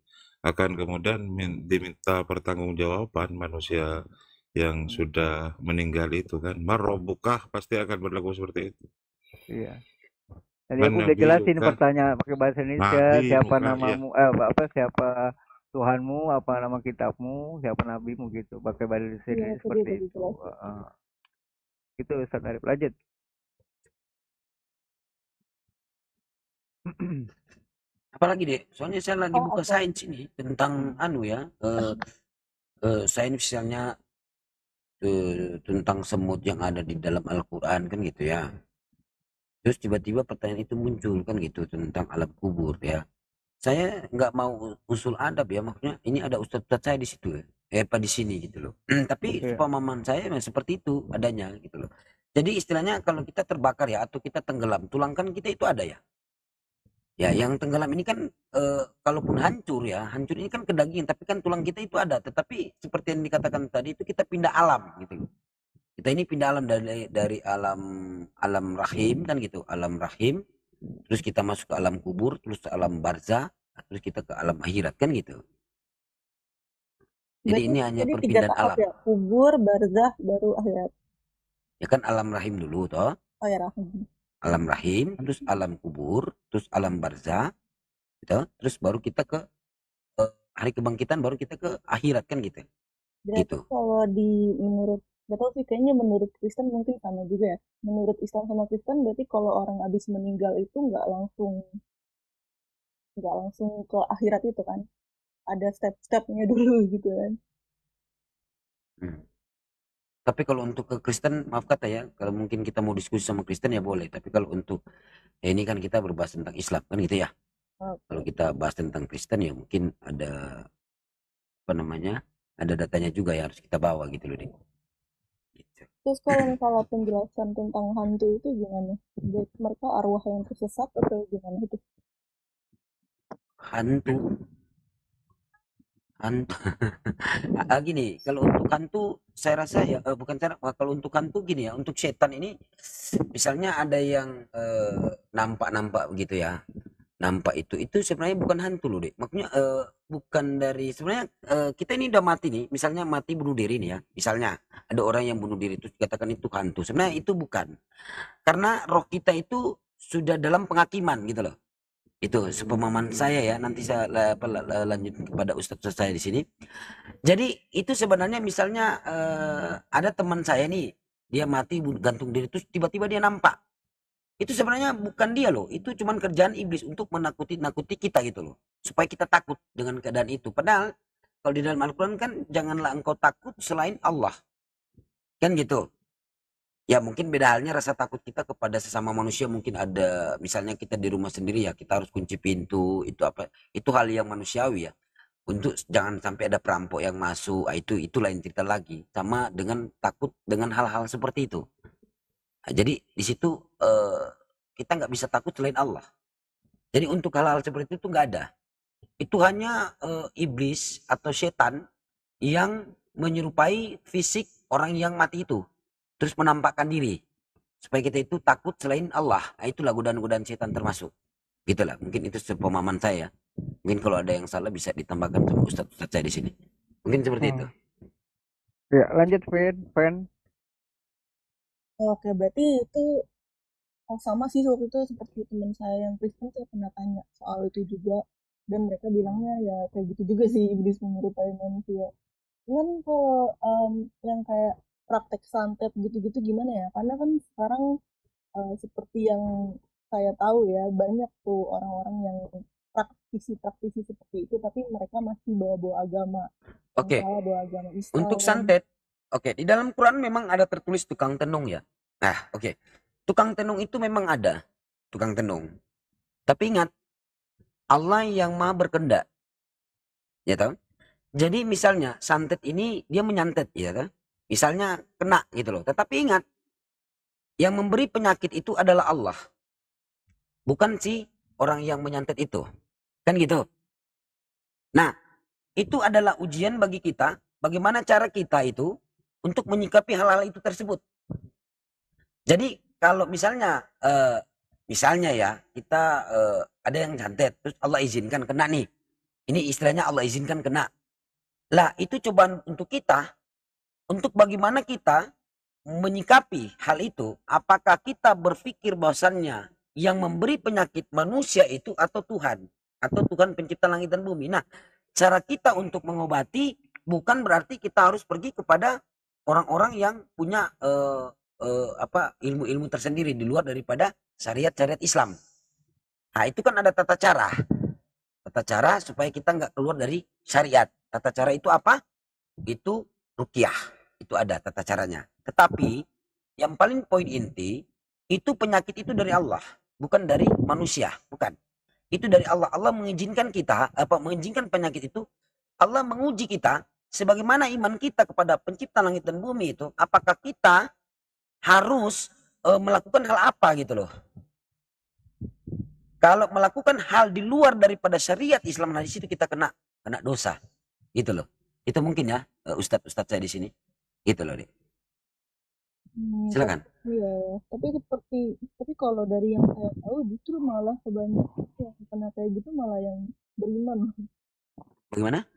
kemudian diminta pertanggungjawaban manusia yang sudah meninggal itu kan. Marobukah pasti akan berlaku seperti itu. Iya. Jadi aku udah jelasin pertanyaan pakai bahasa Indonesia, siapa namamu, siapa Tuhanmu, apa nama kitabmu, siapa nabimu gitu, pakai bahasa Indonesia seperti itu. Itu Ustaz Arif, lanjut. Apalagi deh, soalnya saya lagi buka sains ini tentang sains misalnya tentang semut yang ada di dalam Al-Quran kan gitu ya. Terus tiba-tiba pertanyaan itu muncul kan gitu tentang alam kubur ya. Saya nggak mau usul adab ya, maksudnya ini ada ustadz saya di situ ya, di sini gitu loh. Tapi pemahaman saya memang seperti itu adanya gitu loh. Jadi istilahnya kalau kita terbakar ya atau kita tenggelam, tulang kan kita itu ada ya. Ya, yang tenggelam ini kan kalaupun hancur ini kan ke daging, tapi kan tulang kita itu ada. Tetapi seperti yang dikatakan tadi itu kita pindah alam gitu loh. Kita ini pindah alam dari alam rahim kan gitu, alam rahim. Terus kita masuk ke alam kubur, terus ke alam barzah, terus kita ke alam akhirat kan gitu. Jadi ini hanya perpindahan alam. Ya? Kubur, barzah, baru akhirat. Ya kan alam rahim dulu toh. Oh ya rahim. Alam rahim, terus alam kubur, terus alam barzah, gitu. Terus baru kita ke hari kebangkitan, baru kita ke akhirat kan gitu. Berarti gitu. Kalau menurut gak tau sih, kayaknya menurut Kristen mungkin sama juga ya. Menurut Islam sama Kristen berarti kalau orang habis meninggal itu nggak langsung ke akhirat itu kan. Ada step-stepnya dulu gitu kan. Tapi kalau untuk ke Kristen, maaf kata ya, kalau mungkin kita mau diskusi sama Kristen ya boleh. Tapi kalau untuk ini kan kita berbahas tentang Islam kan gitu ya. Kalau kita bahas tentang Kristen ya mungkin ada ada datanya juga ya harus kita bawa gitu loh deh. Gitu. Terus kalau misalnya penjelasan tentang hantu itu gimana? Buat mereka arwah yang tersesat atau gimana itu? Hantu gini, kalau untuk hantu saya rasa ya kalau untuk hantu gini ya, untuk setan ini misalnya ada yang nampak begitu ya, nampak itu sebenarnya bukan hantu loh dek, maksudnya bukan dari sebenarnya kita ini udah mati nih, misalnya mati bunuh diri nih ya, misalnya ada orang yang bunuh diri itu dikatakan itu hantu. Sebenarnya itu bukan. Karena roh kita itu sudah dalam penghakiman gitu loh. Itu sepemahaman saya ya, nanti saya lanjut kepada ustadz saya di sini. Jadi itu sebenarnya misalnya ada teman saya nih, dia mati gantung diri terus tiba-tiba dia nampak. Itu sebenarnya bukan dia loh, itu cuman kerjaan iblis untuk menakuti kita gitu loh. Supaya kita takut dengan keadaan itu. Padahal kalau di dalam Al-Quran kan janganlah engkau takut selain Allah. Kan gitu. Ya mungkin beda halnya rasa takut kita kepada sesama manusia mungkin ada. Misalnya kita di rumah sendiri ya kita harus kunci pintu. Itu hal yang manusiawi ya. Untuk jangan sampai ada perampok yang masuk. Itu lain cerita lagi. Sama dengan takut dengan hal-hal seperti itu. Nah, jadi di situ kita nggak bisa takut selain Allah. Jadi untuk hal-hal seperti itu nggak ada. Itu hanya iblis atau setan yang menyerupai fisik orang yang mati itu. Terus menampakkan diri. Supaya kita itu takut selain Allah. Nah, itulah godaan-godaan setan termasuk. Gitulah. Mungkin itu sepemahaman saya. Mungkin kalau ada yang salah bisa ditambahkan sama ustadz-ustadz saya di sini. Mungkin seperti itu. Ya, lanjut Fen. Oke, berarti itu sama sih waktu itu seperti teman saya yang Kristen, saya pernah tanya soal itu juga. Dan mereka bilangnya ya kayak gitu juga sih, iblis menyerupai manusia. Cuman kalau yang kayak praktek santet gitu-gitu gimana ya? Karena kan sekarang seperti yang saya tahu ya, banyak tuh orang-orang yang praktisi-praktisi seperti itu, tapi mereka masih bawa-bawa agama. Oke. Bawa agama Islam. Untuk santet, oke, di dalam Quran memang ada tertulis tukang tenung ya. Nah, oke. Tukang tenung itu memang ada, tukang tenung. Tapi ingat, Allah yang maha berkehendak. Ya tahu? Jadi misalnya santet ini dia menyantet ya tahu? Misalnya kena gitu loh. Tetapi ingat, yang memberi penyakit itu adalah Allah. Bukan si orang yang menyantet itu. Kan gitu. Nah, itu adalah ujian bagi kita. Bagaimana cara kita itu untuk menyikapi hal-hal itu tersebut. Jadi kalau misalnya ya kita ada yang santet terus Allah izinkan kena nih. Ini istilahnya Allah izinkan kena. Lah itu cobaan untuk kita. Untuk bagaimana kita menyikapi hal itu. Apakah kita berpikir bahwasannya yang memberi penyakit manusia itu atau Tuhan. Atau Tuhan pencipta langit dan bumi. Nah cara kita untuk mengobati bukan berarti kita harus pergi kepada orang-orang yang punya ilmu-ilmu tersendiri di luar daripada syariat-syariat Islam. Nah itu kan ada tata cara supaya kita nggak keluar dari syariat. Tata cara itu apa? Itu ruqyah. Itu ada tata caranya. Tetapi yang paling poin inti itu penyakit itu dari Allah, bukan dari manusia, bukan. Itu dari Allah. Allah mengizinkan mengizinkan penyakit itu. Allah menguji kita sebagaimana iman kita kepada pencipta langit dan bumi itu. Apakah kita harus melakukan hal apa gitu loh. Kalau melakukan hal di luar daripada syariat Islam, nah di situ kita kena dosa. Gitu loh. Itu mungkin ya ustadz saya di sini. Gitu loh, Dek. Silakan. Iya, tapi kalau dari yang saya tahu justru malah kebanyakan yang kena kayak gitu malah yang beriman. Bagaimana?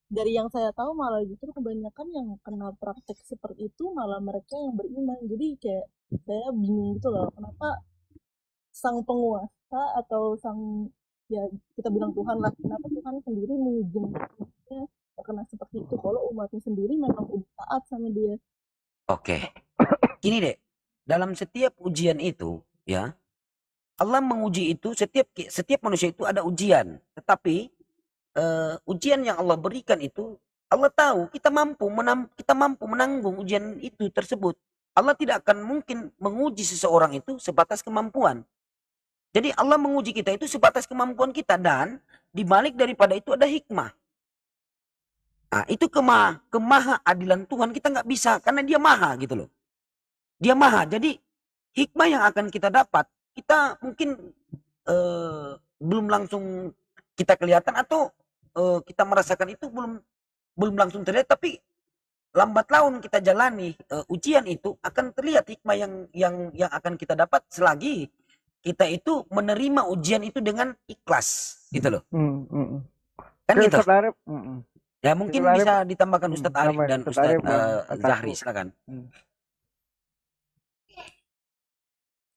Dari yang saya tahu malah justru kebanyakan yang kena praktek seperti itu malah mereka yang beriman. Jadi kayak saya bingung gitu loh, kenapa sang penguasa atau ya kita bilang Tuhan lah, kenapa Tuhan sendiri mengizinkannya kena seperti itu kalau umatnya sendiri memang udah taat sama dia. Oke. Gini deh, dalam setiap ujian itu ya Allah menguji itu, setiap manusia itu ada ujian, tetapi ujian yang Allah berikan itu Allah tahu kita mampu menanggung ujian itu tersebut. Allah tidak akan mungkin menguji seseorang itu sebatas kemampuan. Jadi Allah menguji kita itu sebatas kemampuan kita dan dibalik daripada itu ada hikmah. Nah, itu kemaha-adilan Tuhan kita nggak bisa karena Dia maha gitu loh. Dia maha. Jadi hikmah yang akan kita dapat kita mungkin belum langsung kita kelihatan atau kita merasakan itu belum langsung terlihat, tapi lambat laun kita jalani ujian itu akan terlihat hikmah yang akan kita dapat selagi kita itu menerima ujian itu dengan ikhlas gitu loh. Kan gitu. Ya mungkin bisa ditambahkan Ustadz Arif dan Ustadz Zahri, silakan.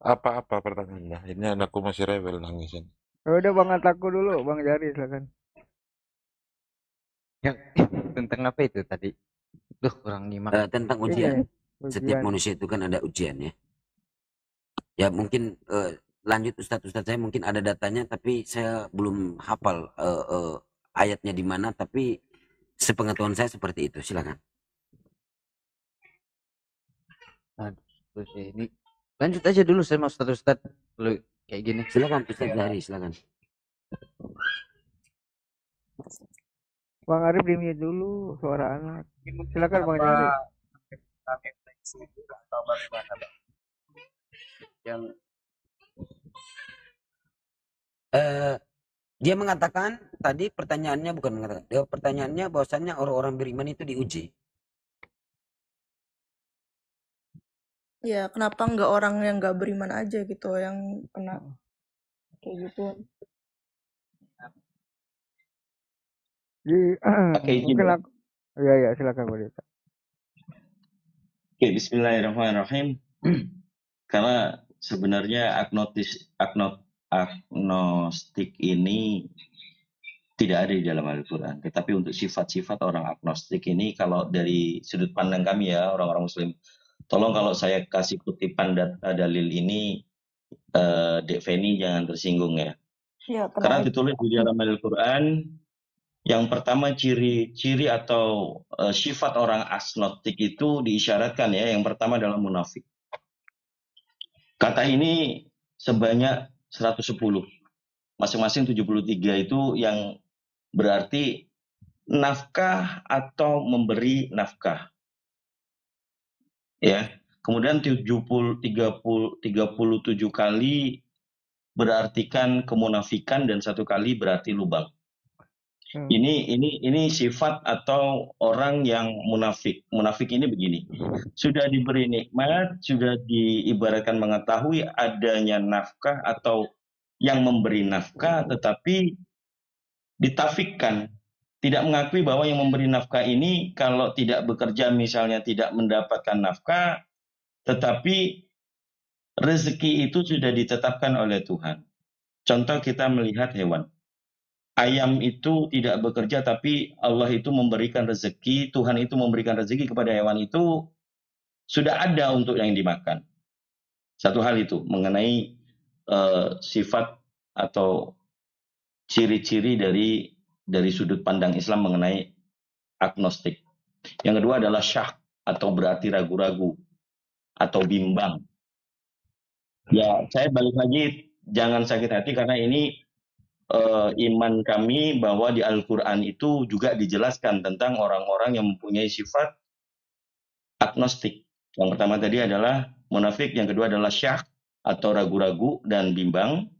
Apa pertanyaannya? Ini anakku masih rebel nangisin. Udah Bang Ataku dulu, Bang Jari silakan. Yang tentang apa itu tadi? Duh, kurang nyimak. Tentang ujian. Setiap manusia itu kan ada ujian ya. Ya mungkin lanjut Ustadz saya mungkin ada datanya tapi saya belum hafal ayatnya di mana, tapi sepengetahuan saya seperti itu. Silakan. Terus ini lanjut aja dulu, saya mau Ustadz dulu kayak gini. Silakan Ustadz Zahri, silakan. Bang Arif di-mute dulu suara anak. Silakan Bang Jari. Yang dia mengatakan tadi pertanyaannya bukan mengatakan, pertanyaannya bahwasannya orang-orang beriman itu diuji. Ya, kenapa nggak orang yang nggak beriman aja gitu yang kena kayak gitu? Mungkin aku, ya silakan Pak Dita. Oke, Bismillahirrahmanirrahim. Karena sebenarnya agnostik ini tidak ada di dalam Al-Quran. Tetapi untuk sifat-sifat orang agnostik ini, kalau dari sudut pandang kami ya, orang-orang Muslim, tolong kalau saya kasih kutipan dalil ini, Dek Feni jangan tersinggung ya. Karena ditulis di dalam Al-Quran, yang pertama ciri-ciri atau sifat orang agnostik itu diisyaratkan ya. Yang pertama adalah munafik. Kata ini sebanyak 110. Masing-masing 73 itu yang berarti nafkah atau memberi nafkah. Ya. Kemudian 37 kali berartikan kemunafikan dan 1 kali berarti lubang. Ini sifat atau orang yang munafik. Munafik ini begini. Sudah diberi nikmat, sudah diibaratkan mengetahui adanya nafkah atau yang memberi nafkah, tetapi ditafikkan. Tidak mengakui bahwa yang memberi nafkah ini kalau tidak bekerja misalnya tidak mendapatkan nafkah, tetapi rezeki itu sudah ditetapkan oleh Tuhan. Contoh kita melihat hewan. Ayam itu tidak bekerja tapi Allah itu memberikan rezeki, Tuhan itu memberikan rezeki kepada hewan itu, sudah ada untuk yang dimakan. Satu hal itu mengenai sifat atau ciri-ciri dari sudut pandang Islam mengenai agnostik. Yang kedua adalah syak atau berarti ragu-ragu atau bimbang. Ya, saya balik lagi, jangan sakit hati karena ini iman kami bahwa di Al-Quran itu juga dijelaskan tentang orang-orang yang mempunyai sifat agnostik. Yang pertama tadi adalah munafik, yang kedua adalah syak atau ragu-ragu dan bimbang.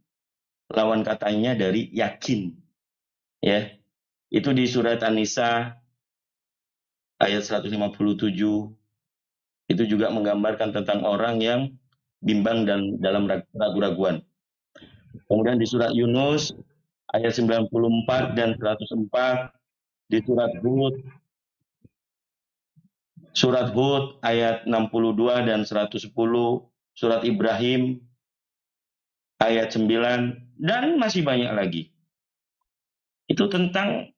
Lawan katanya dari yakin. Ya. Itu di surat An-Nisa ayat 157. Itu juga menggambarkan tentang orang yang bimbang dan dalam ragu-raguan. Kemudian di surat Yunus ayat 94 dan 104, di surat Hud ayat 62 dan 110, surat Ibrahim ayat 9, dan masih banyak lagi. Itu tentang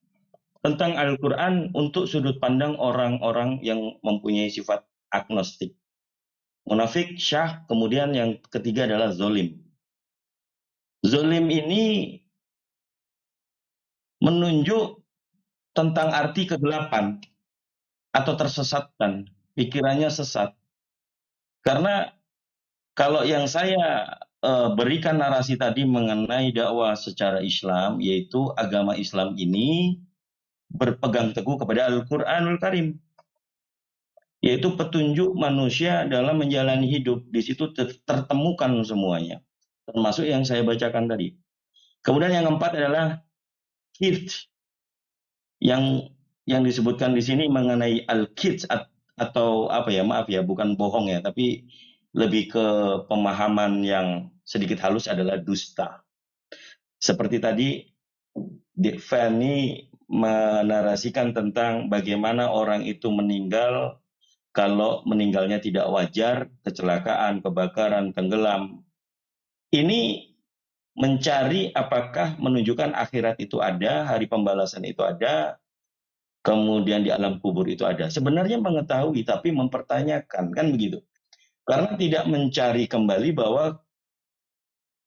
Al-Quran untuk sudut pandang orang-orang yang mempunyai sifat agnostik. Munafik, syak, kemudian yang ketiga adalah zolim. Zolim ini menunjuk tentang arti kegelapan atau tersesatkan, pikirannya sesat. Karena kalau yang saya berikan narasi tadi mengenai dakwah secara Islam, yaitu agama Islam ini berpegang teguh kepada Al-Quranul Karim, yaitu petunjuk manusia dalam menjalani hidup. Di situ tertemukan semuanya, termasuk yang saya bacakan tadi. Kemudian yang keempat adalah kids, yang disebutkan di sini mengenai al-kids atau apa ya, maaf ya, bukan bohong ya, tapi lebih ke pemahaman yang sedikit halus adalah dusta. Seperti tadi Dek Fanny menarasikan tentang bagaimana orang itu meninggal kalau meninggalnya tidak wajar, kecelakaan, kebakaran, tenggelam. Ini mencari apakah menunjukkan akhirat itu ada, hari pembalasan itu ada, kemudian di alam kubur itu ada. Sebenarnya mengetahui tapi mempertanyakan, kan begitu. Karena tidak mencari kembali bahwa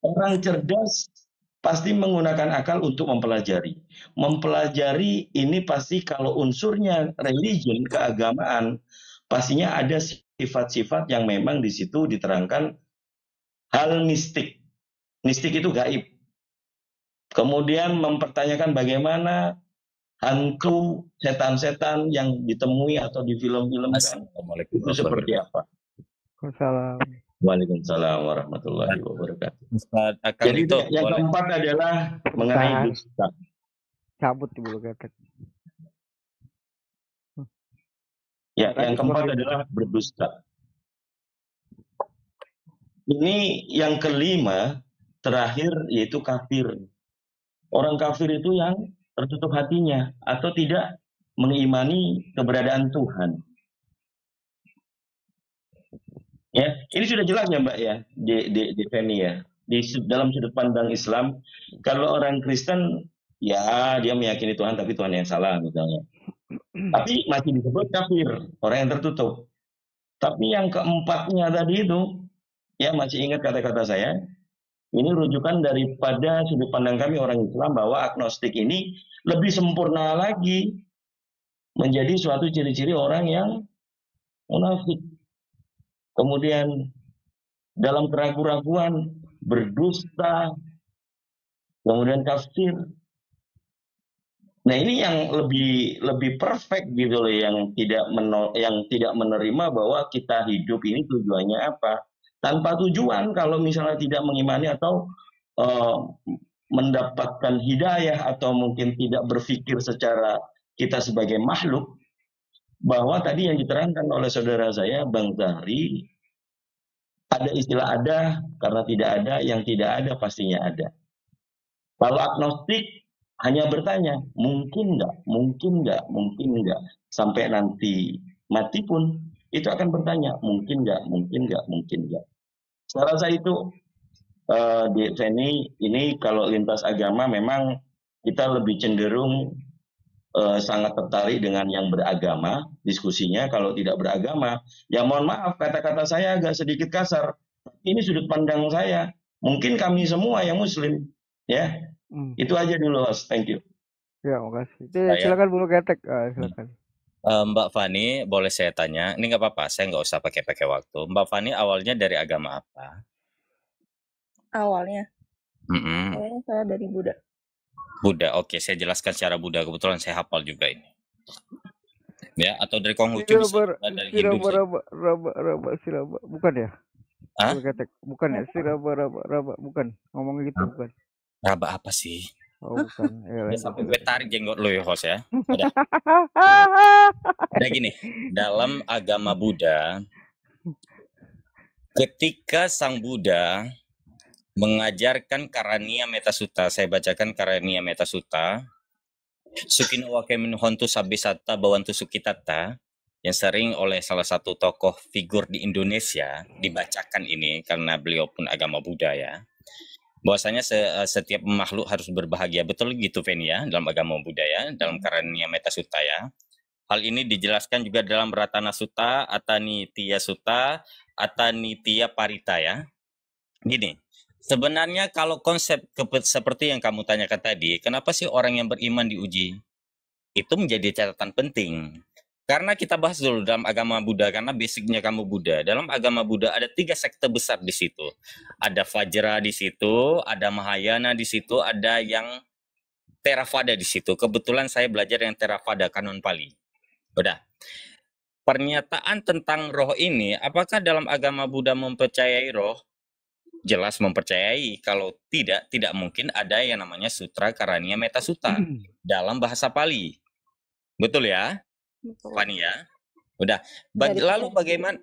orang cerdas pasti menggunakan akal untuk mempelajari. Mempelajari ini pasti kalau unsurnya religion, keagamaan, pastinya ada sifat-sifat yang memang di situ diterangkan hal mistik. Mistik itu gaib. Kemudian mempertanyakan bagaimana hantu, setan-setan yang ditemui atau di film-film itu seperti apa. Waalaikumsalam warahmatullahi wabarakatuh. Jadi itu yang keempat adalah mengenai dusta. Cabut dulu kata. Ya, yang keempat adalah berdusta. Ini yang kelima, terakhir yaitu kafir. Orang kafir itu yang tertutup hatinya atau tidak mengimani keberadaan Tuhan. Ya, ini sudah jelas ya Mbak ya, di Feni ya. Dalam sudut pandang Islam, kalau orang Kristen ya dia meyakini Tuhan tapi Tuhan yang salah misalnya. Tapi masih disebut kafir, orang yang tertutup. Tapi yang keempatnya tadi itu, ya masih ingat kata-kata saya, ini rujukan daripada sudut pandang kami orang Islam bahwa agnostik ini lebih sempurna lagi menjadi suatu ciri-ciri orang yang munafik. Kemudian dalam keraguan-raguan, berdusta, kemudian kafir. Nah ini yang lebih perfect gitu loh, yang tidak menerima bahwa kita hidup ini tujuannya apa. Tanpa tujuan kalau misalnya tidak mengimani atau mendapatkan hidayah atau mungkin tidak berpikir secara kita sebagai makhluk, bahwa tadi yang diterangkan oleh saudara saya Bang Zahri, ada istilah ada karena tidak ada, yang tidak ada pastinya ada. Kalau agnostik hanya bertanya, mungkin nggak, sampai nanti mati pun itu akan bertanya, mungkin nggak. Saya rasa itu di sini ini kalau lintas agama memang kita lebih cenderung sangat tertarik dengan yang beragama diskusinya. Kalau tidak beragama, ya mohon maaf kata-kata saya agak sedikit kasar. Ini sudut pandang saya. Mungkin kami semua yang Muslim, ya. Itu aja dulu, host. Thank you. Ya, makasih. Silakan Bulu Ketek. Silakan. Mbak Fani, boleh saya tanya? Ini nggak apa-apa, saya nggak usah pakai waktu. Mbak Fani awalnya dari agama apa? Awalnya? Awalnya saya dari Buddha. Buddha, oke, saya jelaskan secara Buddha. Kebetulan saya hafal juga ini. Ya, atau dari Konghucu bisa, dari Hindu. Siraba, bukan ya? Hah? Bukan ya? Siraba, bukan. Ngomongnya gitu, bukan. Raba apa sih? Oh, bukan. Ya, sampai gue tarik jenggot lo ya, host ya. Ada gini, dalam agama Buddha, ketika Sang Buddha mengajarkan Karaniya Metta Sutta, saya bacakan Karaniya Metta Sutta, Sukino Wakemin Hontu Sabisata Bawantu Sukitata, yang sering oleh salah satu tokoh figur di Indonesia dibacakan ini karena beliau pun agama Buddha ya. Bahwasanya setiap makhluk harus berbahagia, betul gitu Feni ya, dalam agama Buddha ya, dalam Karaniya Metta Sutta ya. Hal ini dijelaskan juga dalam Ratana Sutta, Atanitya Sutta, Atanitya Parita ya. Gini, sebenarnya kalau konsep seperti yang kamu tanyakan tadi, kenapa sih orang yang beriman diuji? Itu menjadi catatan penting. Karena kita bahas dulu dalam agama Buddha, karena basicnya kamu Buddha. Dalam agama Buddha ada 3 sekte besar di situ. Ada Vajra di situ, ada Mahayana di situ, ada yang Theravada di situ. Kebetulan saya belajar yang Theravada, Kanon Pali. Udah. Pernyataan tentang roh ini, apakah dalam agama Buddha mempercayai roh? Jelas mempercayai. Kalau tidak mungkin ada yang namanya Sutra Karaniya Metta Sutta dalam bahasa Pali. Betul ya? Fani ya? Udah. Lalu bagaimana?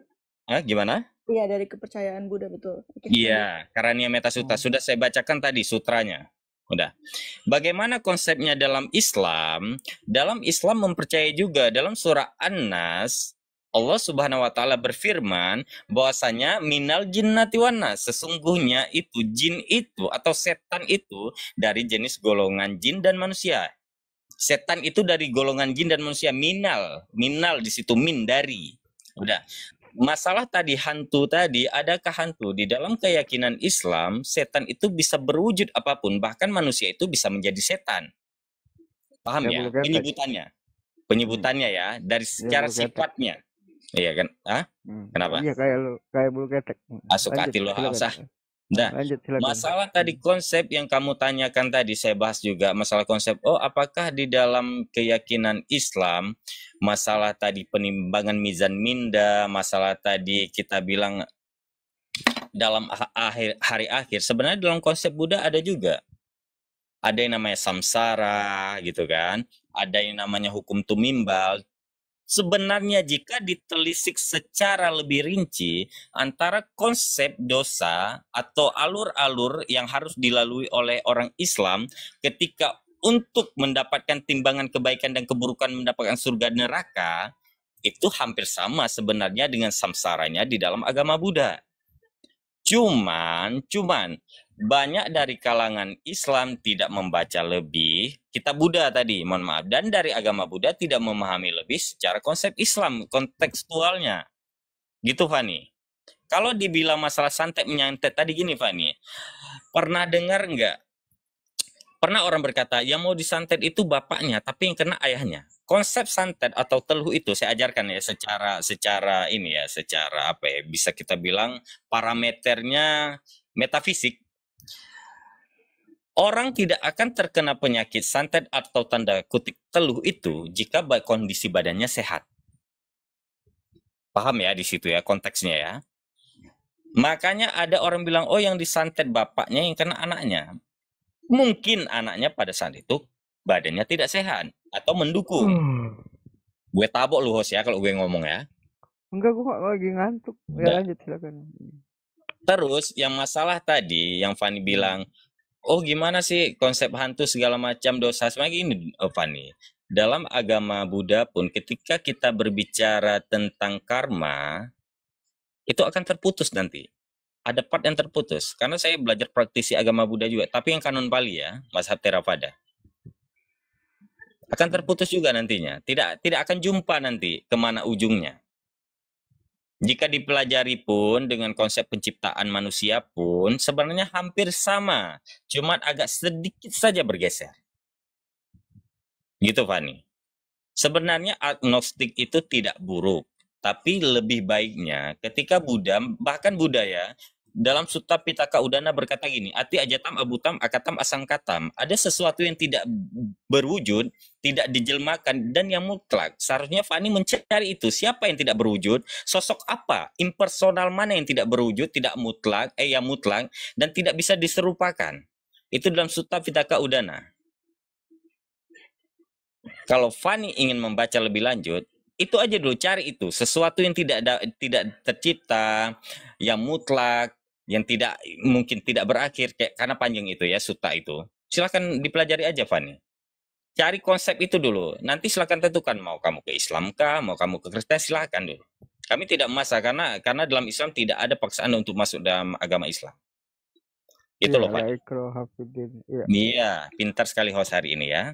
Gimana? Iya, dari kepercayaan Buddha, betul. Iya, Karaniya Metta Sutta. Sudah saya bacakan tadi sutranya. Udah. Bagaimana konsepnya dalam Islam? Dalam Islam mempercayai juga dalam surah An-Nas, Allah Subhanahu wa taala berfirman bahwasanya minal jinnati wannas, sesungguhnya itu jin itu atau setan itu dari jenis golongan jin dan manusia. Setan itu dari golongan jin dan manusia. Minal di situ min dari. Udah. Masalah tadi hantu tadi, adakah hantu? Di dalam keyakinan Islam, setan itu bisa berwujud apapun, bahkan manusia itu bisa menjadi setan. Paham ya? Penyebutannya ya, dari secara sifatnya. Iya kan? Hah? Kenapa? Iya kayak bulu ketek. Masuk hati lo, usah. Nah, masalah tadi konsep yang kamu tanyakan tadi saya bahas juga masalah konsep. Oh, apakah di dalam keyakinan Islam masalah tadi penimbangan mizan minda, masalah tadi kita bilang dalam hari akhir, sebenarnya dalam konsep Buddha ada juga. Ada yang namanya samsara gitu kan, ada yang namanya hukum tumimbal. Sebenarnya jika ditelisik secara lebih rinci antara konsep dosa atau alur-alur yang harus dilalui oleh orang Islam ketika untuk mendapatkan timbangan kebaikan dan keburukan mendapatkan surga neraka, itu hampir sama sebenarnya dengan samsaranya di dalam agama Buddha. Cuman banyak dari kalangan Islam tidak membaca lebih kitab Buddha tadi, mohon maaf, dan dari agama Buddha tidak memahami lebih secara konsep Islam, kontekstualnya. Gitu, Fani. Kalau dibilang masalah santet menyantet tadi gini, Fani. Pernah dengar nggak? Pernah orang berkata, yang mau disantet itu bapaknya, tapi yang kena ayahnya. Konsep santet atau teluh itu saya ajarkan ya secara ini ya, secara apa ya, bisa kita bilang parameternya metafisik. Orang tidak akan terkena penyakit santet atau tanda kutip teluh itu jika kondisi badannya sehat. Paham ya di situ ya konteksnya ya. Makanya ada orang bilang, oh yang disantet bapaknya yang kena anaknya. Mungkin anaknya pada saat itu badannya tidak sehat atau mendukung. Gue tabok lu host ya kalau gue ngomong ya. Enggak, gue lagi ngantuk. Ya lanjut silakan. Terus yang masalah tadi yang Fani bilang, oh gimana sih konsep hantu segala macam dosa sebenarnya ini, Fani. Dalam agama Buddha pun ketika kita berbicara tentang karma, itu akan terputus nanti. Ada part yang terputus. Karena saya belajar praktisi agama Buddha juga. Tapi yang kanon Pali ya, mazhab Theravada. Akan terputus juga nantinya. Tidak akan jumpa nanti kemana ujungnya. Jika dipelajari pun dengan konsep penciptaan manusia pun sebenarnya hampir sama. Cuma agak sedikit saja bergeser. Gitu Fani. Sebenarnya agnostik itu tidak buruk. Tapi lebih baiknya ketika Buddha, bahkan Buddha ya, dalam Sutta Pitaka Udana berkata gini, ati ajatam abutam akatam asangkatam. Ada sesuatu yang tidak berwujud, tidak dijelmakan, dan yang mutlak. Seharusnya Fani mencari itu. Siapa yang tidak berwujud? Sosok apa? Impersonal mana yang tidak berwujud, tidak mutlak, yang mutlak, dan tidak bisa diserupakan. Itu dalam Sutta Pitaka Udana. Kalau Fani ingin membaca lebih lanjut, itu aja dulu, cari itu. Sesuatu yang tidak tercipta, yang mutlak, yang mungkin tidak berakhir, kayak karena panjang itu ya, sutta itu. Silakan dipelajari aja, Fani. Cari konsep itu dulu. Nanti silakan tentukan, mau kamu ke Islam kah, mau kamu ke Kristen, silakan dulu. Kami tidak memaksa, karena dalam Islam tidak ada paksaan untuk masuk dalam agama Islam. Itu loh, Fani. Iya, pintar sekali host hari ini ya.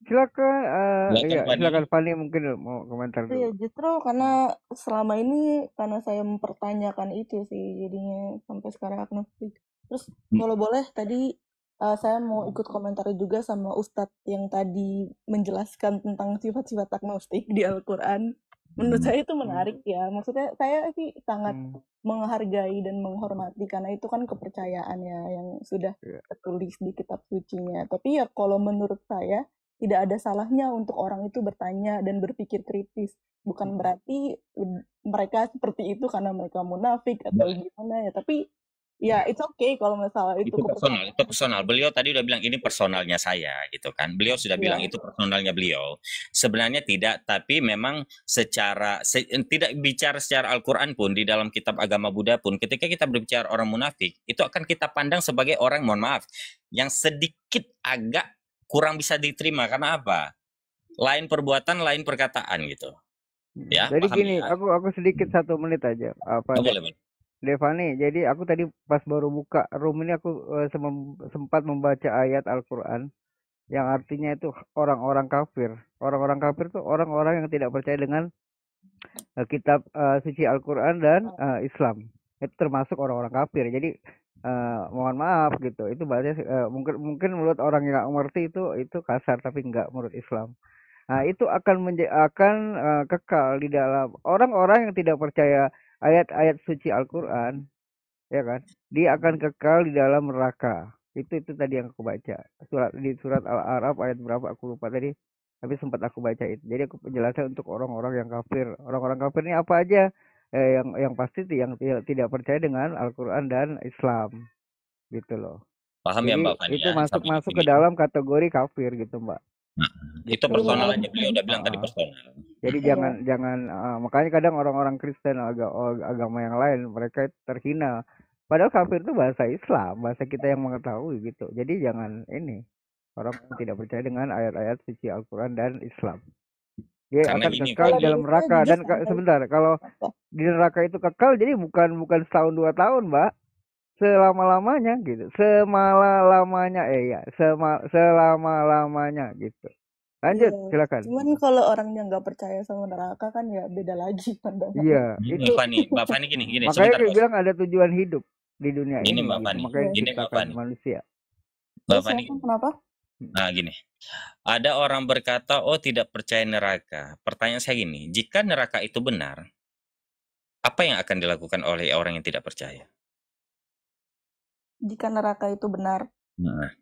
Silakan Fani mungkin mau komentar dulu. Iya, justru karena selama ini karena saya mempertanyakan itu sih jadinya sampai sekarang agnostik. Terus kalau boleh tadi saya mau ikut komentar juga sama Ustadz yang tadi menjelaskan tentang sifat-sifat agnostik di Al-Quran. Menurut saya itu menarik ya. Maksudnya saya sih sangat menghargai dan menghormati karena itu kan kepercayaan ya yang sudah tertulis di kitab sucinya. Tapi ya kalau menurut saya tidak ada salahnya untuk orang itu bertanya dan berpikir kritis. Bukan berarti mereka seperti itu karena mereka munafik atau gimana ya. Tapi ya it's okay kalau misalnya itu personal. Beliau tadi udah bilang ini personalnya saya gitu kan. Beliau sudah bilang itu personalnya beliau. Sebenarnya tidak, tapi memang tidak bicara secara Al-Quran pun di dalam kitab agama Buddha pun ketika kita berbicara orang munafik itu akan kita pandang sebagai orang, mohon maaf, yang sedikit agak kurang bisa diterima. Karena apa? Lain perbuatan, lain perkataan gitu. Ya, jadi paham gini, ya? aku sedikit 1 menit aja. Apa? Boleh. Devani, jadi aku tadi pas baru buka room ini aku sempat membaca ayat Al-Quran yang artinya itu orang-orang kafir. Orang-orang kafir itu orang-orang yang tidak percaya dengan kitab suci Al-Quran dan Islam. Itu termasuk orang-orang kafir. Jadi mohon maaf gitu. Itu bahasanya mungkin menurut orang yang nggak mengerti itu kasar, tapi nggak menurut Islam. Nah, itu akan kekal di dalam orang-orang yang tidak percaya ayat-ayat suci Al-Quran, ya kan? Dia akan kekal di dalam neraka. Itu tadi yang aku baca. Di surat Al-A'raf ayat berapa aku lupa tadi, tapi sempat aku baca itu. Jadi aku penjelasan untuk orang-orang yang kafir. Orang-orang kafir ini apa aja? Yang pasti yang tidak percaya dengan Al-Quran dan Islam, gitu loh. Paham. Jadi, ya Mbak Fani? Itu masuk ke dalam kategori kafir gitu, Mbak. Nah, itu personal aja, beliau udah bilang tadi personal. Jadi jangan makanya kadang orang-orang Kristen agama yang lain mereka terhina. Padahal kafir itu bahasa Islam, bahasa kita yang mengetahui gitu. Jadi jangan orang tidak percaya dengan ayat-ayat suci Al-Quran dan Islam. Dia akan kekal di dalam neraka. Dan sebentar, kalau di neraka itu kekal, jadi bukan setahun 2 tahun, Mbak. Selama-lamanya gitu. Selama-lamanya gitu. Lanjut, silakan. Cuman kalau orangnya nggak percaya sama neraka kan ya beda lagi pandangannya. Iya, itu Mbak Fani gini. Makanya dia bilang ada tujuan hidup di dunia ini. Mbak Fani. Makanya diciptakan manusia. Mbak Fani. Kenapa? Nah, gini. Ada orang berkata, "Oh, tidak percaya neraka." Pertanyaan saya gini, jika neraka itu benar, apa yang akan dilakukan oleh orang yang tidak percaya? Jika neraka itu benar. Nah.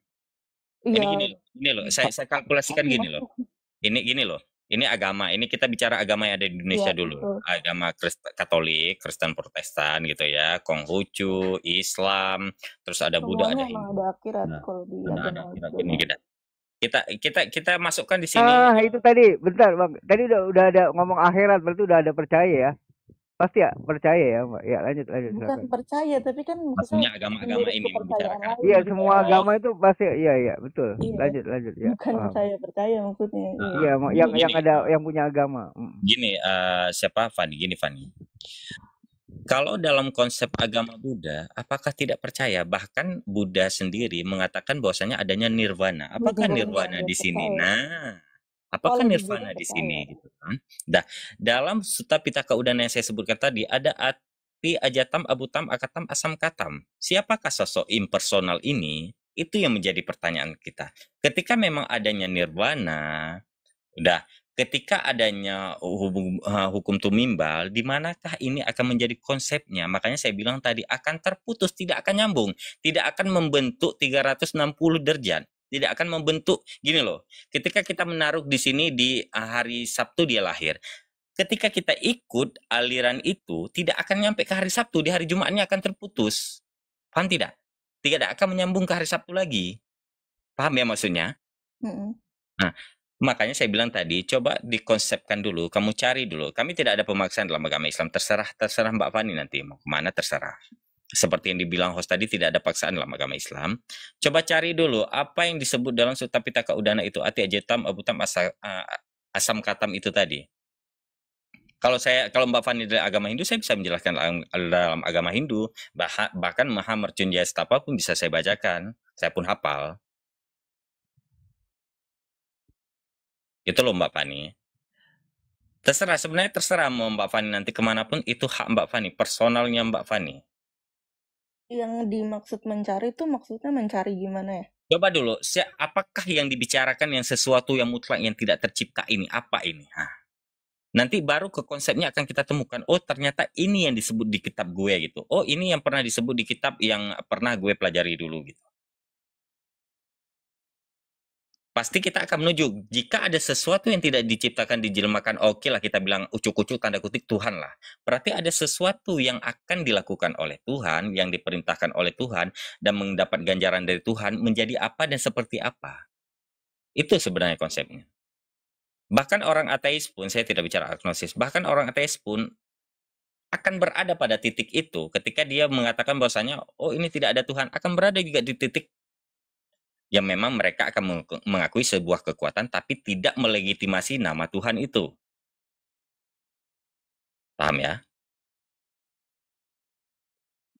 Ini gini loh, saya kalkulasikan gini loh. Ini gini loh. Ini agama, ini kita bicara agama yang ada di Indonesia dulu. Betul. Agama Katolik, Kristen Protestan gitu ya, Konghucu, Islam, terus ada Buddha, ada Hindu. Ada akhirat kalau di agama ini kita masukkan di sini. Itu tadi, bentar Bang. Tadi udah ada ngomong akhirat, berarti udah ada percaya ya. Pasti ya percaya ya, Mbak. Ya, lanjut. Bukan silakan. Percaya, tapi kan maksudnya agama-agama ini membicarakan. Iya, semua agama itu pasti iya, betul. Iya. Lanjut ya. Bukan percaya maksudnya. Iya, yang ada yang punya agama. Gini, siapa Fani? Gini Fani. Kalau dalam konsep agama Buddha, apakah tidak percaya? Bahkan Buddha sendiri mengatakan bahwasanya adanya nirvana. Apakah nirvana di sini? Nah, apakah nirvana di sini gitu kan? Nah, dalam Sutta Pitaka Udana yang saya sebutkan tadi ada ati ajatam abutam akatam asam katam. Siapakah sosok impersonal ini? Itu yang menjadi pertanyaan kita. Ketika memang adanya nirvana, ketika adanya hukum tumimbal, di manakah ini akan menjadi konsepnya? Makanya saya bilang tadi akan terputus, tidak akan nyambung, tidak akan membentuk 360 derajat. Tidak akan membentuk gini loh. Ketika kita menaruh di sini di hari Sabtu dia lahir. Ketika kita ikut aliran itu tidak akan nyampe ke hari Sabtu, di hari Jumatnya akan terputus. Paham tidak? Tidak akan menyambung ke hari Sabtu lagi. Paham ya maksudnya? Nah, makanya saya bilang tadi coba dikonsepkan dulu, kamu cari dulu. Kami tidak ada pemaksaan dalam agama Islam. Terserah Mbak Fani nanti mau kemana terserah. Seperti yang dibilang host tadi, tidak ada paksaan dalam agama Islam. Coba cari dulu apa yang disebut dalam Sutta Pitaka Udana itu, ati ajatam abutam asam katam itu tadi. Kalau Mbak Fani dari agama Hindu, saya bisa menjelaskan dalam agama Hindu, bahkan Maha Mercunjaya Stapa pun bisa saya bacakan, saya pun hafal. Itu loh Mbak Fani. Sebenarnya terserah mau Mbak Fani nanti kemanapun, itu hak Mbak Fani, personalnya Mbak Fani. Yang dimaksud mencari itu maksudnya mencari gimana ya? Coba dulu, apakah yang dibicarakan yang sesuatu yang mutlak yang tidak tercipta ini? Apa ini? Nanti baru ke konsepnya akan kita temukan. Oh ternyata ini yang disebut di kitab gue gitu. Oh ini yang pernah disebut di kitab yang pernah gue pelajari dulu gitu. Pasti kita akan menuju, jika ada sesuatu yang tidak diciptakan, dijelmakan, oke lah kita bilang ucuk-ucuk tanda kutip Tuhan lah. Berarti ada sesuatu yang akan dilakukan oleh Tuhan, yang diperintahkan oleh Tuhan, dan mendapat ganjaran dari Tuhan, menjadi apa dan seperti apa. Itu sebenarnya konsepnya. Bahkan orang ateis pun, saya tidak bicara agnosis, bahkan orang ateis pun akan berada pada titik itu, ketika dia mengatakan bahwasanya, oh ini tidak ada Tuhan, akan berada juga di titik yang memang mereka akan mengakui sebuah kekuatan tapi tidak melegitimasi nama Tuhan itu. Paham ya?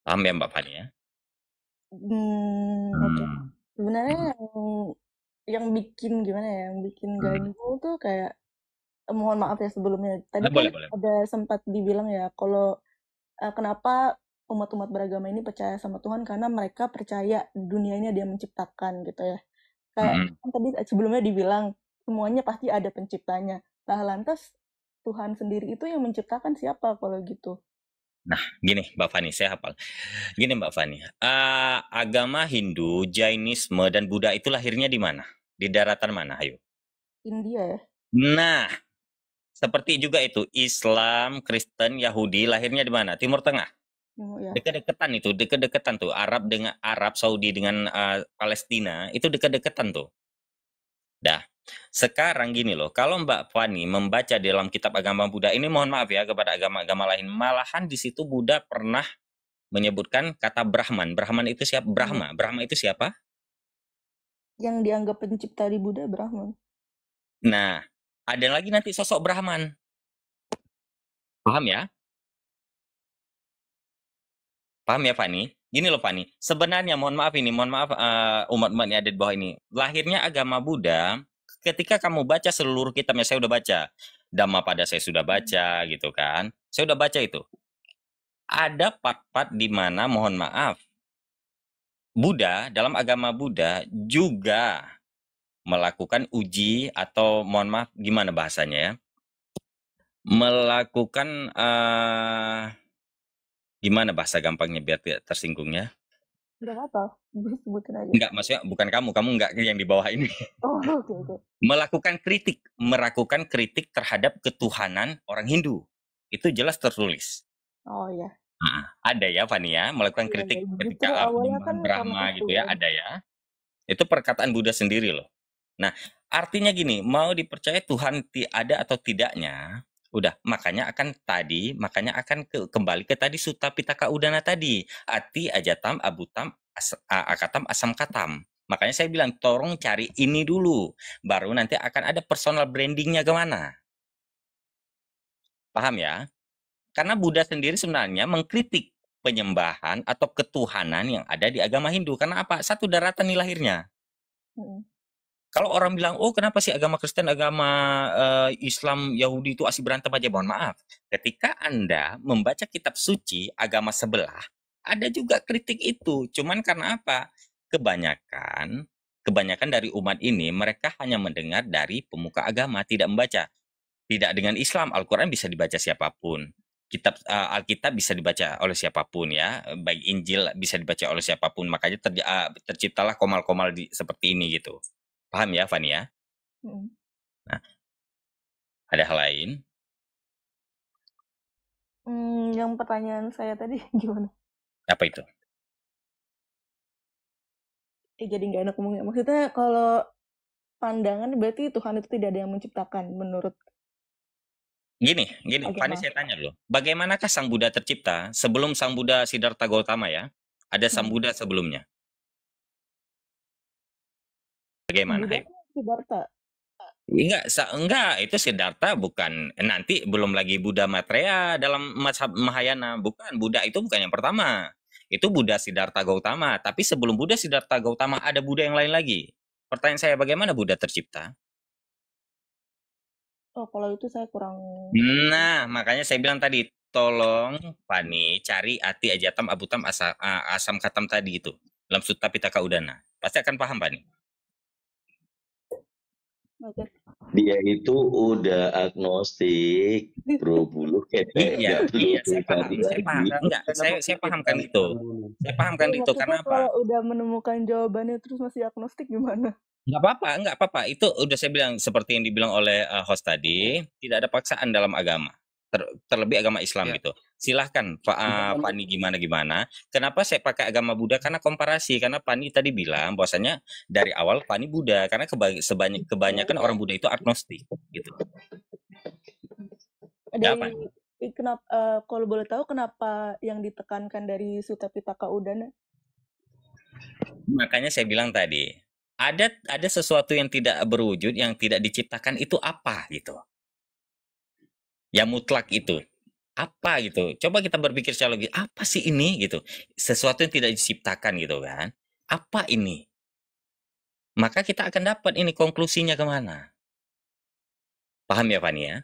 Paham ya Mbak Fani ya? Oke. Sebenarnya yang bikin gimana ya, yang bikin ganggu tuh kayak mohon maaf ya sebelumnya. Tadi kan ada sempat dibilang ya kalau kenapa umat-umat beragama ini percaya sama Tuhan karena mereka percaya dunia ini ada yang menciptakan gitu ya. Kayak kan tadi sebelumnya dibilang semuanya pasti ada penciptanya. Nah, lantas Tuhan sendiri itu yang menciptakan siapa kalau gitu? Nah, gini Mbak Fani, saya hafal. Gini Mbak Fani, agama Hindu, Jainisme, dan Buddha itu lahirnya di mana? Di daratan mana? Ayo. India ya? Nah, seperti juga itu, Islam, Kristen, Yahudi, lahirnya di mana? Timur Tengah. Ya. Dekat-dekatan itu, dekat-dekatan tuh. Arab dengan Arab Saudi dengan Palestina itu dekat-dekatan tuh. Dah. Sekarang gini loh, kalau Mbak Fani membaca dalam kitab agama Buddha ini, mohon maaf ya kepada agama-agama lain, malahan di situ Buddha pernah menyebutkan kata Brahman. Brahman itu siapa? Brahma. Brahma itu siapa? Yang dianggap pencipta di Buddha Brahman. Nah, ada lagi nanti sosok Brahman. Paham ya? Paham ya Fani? Gini loh Fani, sebenarnya mohon maaf umat-umat yang ada di bawah ini. Lahirnya agama Buddha, ketika kamu baca seluruh kitabnya, saya udah baca. Dhammapada saya sudah baca gitu kan. Saya udah baca itu. Ada part-part di mana mohon maaf, Buddha, dalam agama Buddha juga melakukan uji atau mohon maaf gimana bahasanya ya? Melakukan gimana bahasa gampangnya biar tidak tersinggungnya? Enggak apa-apa, sebutin aja. Enggak, maksudnya bukan kamu enggak yang di bawah ini. Oh, oke. Melakukan kritik terhadap ketuhanan orang Hindu. Itu jelas tertulis. Oh iya. Nah, ada ya Fani ya, melakukan kritik ketika kan Brahma gitu ya, ada ya. Itu perkataan Buddha sendiri loh. Nah, artinya gini, mau dipercaya Tuhan ada atau tidaknya, udah, makanya akan kembali ke tadi Sutta Pitaka Udana tadi. Ati ajatam abutam akatam asam katam. Makanya saya bilang, tolong cari ini dulu. Baru nanti akan ada personal brandingnya kemana. Paham ya? Karena Buddha sendiri sebenarnya mengkritik penyembahan atau ketuhanan yang ada di agama Hindu. Karena apa? Satu daratan nih lahirnya. Kalau orang bilang, oh kenapa sih agama Kristen, agama Islam, Yahudi itu asli berantem aja? Mohon maaf. Ketika Anda membaca kitab suci agama sebelah, ada juga kritik itu. Cuman karena apa? Kebanyakan dari umat ini, mereka hanya mendengar dari pemuka agama, tidak membaca. Tidak dengan Islam, Al-Quran bisa dibaca siapapun. Kitab Alkitab bisa dibaca oleh siapapun ya. Baik Injil bisa dibaca oleh siapapun. Makanya terciptalah komal-komal seperti ini gitu. Paham ya, Fani ya? Nah, ada hal lain? Yang pertanyaan saya tadi gimana? Apa itu? Jadi nggak enak ngomongnya. Maksudnya kalau pandangan berarti Tuhan itu tidak ada yang menciptakan menurut. Gini, Fani saya tanya loh. Bagaimanakah Sang Buddha tercipta sebelum Sang Buddha Siddhartha Gautama ya? Ada Sang Buddha sebelumnya. Bagaimana? Siddhartha. Enggak, itu Siddhartha bukan, nanti belum lagi Buddha Maitreya dalam mazhab Mahayana, bukan, Buddha itu bukan yang pertama. Itu Buddha Siddhartha Gautama, tapi sebelum Buddha Siddhartha Gautama ada Buddha yang lain lagi. Pertanyaan saya, bagaimana Buddha tercipta? Oh, kalau itu saya kurang. Nah, makanya saya bilang tadi, tolong Fani cari Ati Ajatam Abutam Asam Katam tadi itu dalam Sutta Pitaka Udana. Pasti akan paham Fani. Dia itu udah agnostik, bro bulu Iya, saya pahamkan itu. Saya pahamkan itu karena apa? Kalau udah menemukan jawabannya terus masih agnostik gimana? Nggak apa-apa. Itu udah saya bilang seperti yang dibilang oleh host tadi, tidak ada paksaan dalam agama. Terlebih agama Islam gitu. Silahkan Fani gimana. Kenapa saya pakai agama Buddha? Karena komparasi. Karena Fani tadi bilang bahwasanya dari awal Fani Buddha. Karena kebanyakan orang Buddha itu agnostik gitu. Kenapa kalau boleh tahu kenapa yang ditekankan dari Sutta Pitaka Udana? Makanya saya bilang tadi, ada sesuatu yang tidak berwujud, yang tidak diciptakan itu apa gitu. Yang mutlak itu apa gitu. Coba kita berpikir secara logis, apa sih ini gitu. Sesuatu yang tidak diciptakan gitu kan. Apa ini? Maka kita akan dapat ini konklusinya kemana. Paham ya Fani ya?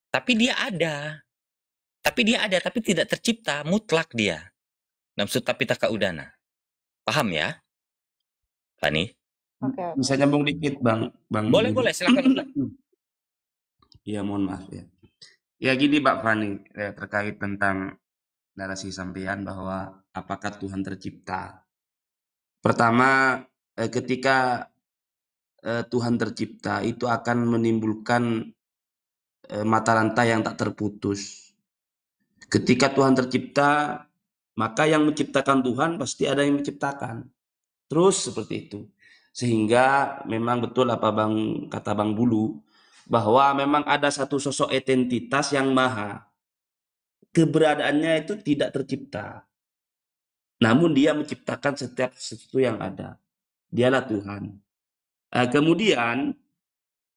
Tapi dia ada. Tapi tidak tercipta, mutlak dia. Namsu tapi taka udana. Paham ya? Fani? Oke. Bisa nyambung dikit Bang. Boleh, silakan. Iya, mohon maaf ya. Ya gini Mbak Fani, terkait tentang narasi sampean bahwa apakah Tuhan tercipta. Pertama, ketika Tuhan tercipta itu akan menimbulkan mata rantai yang tak terputus. Ketika Tuhan tercipta, maka yang menciptakan Tuhan pasti ada yang menciptakan. Terus seperti itu. Sehingga memang betul apa kata Bang Bulu, bahwa memang ada satu sosok identitas yang maha. Keberadaannya itu tidak tercipta. Namun dia menciptakan setiap sesuatu yang ada. Dialah Tuhan. Kemudian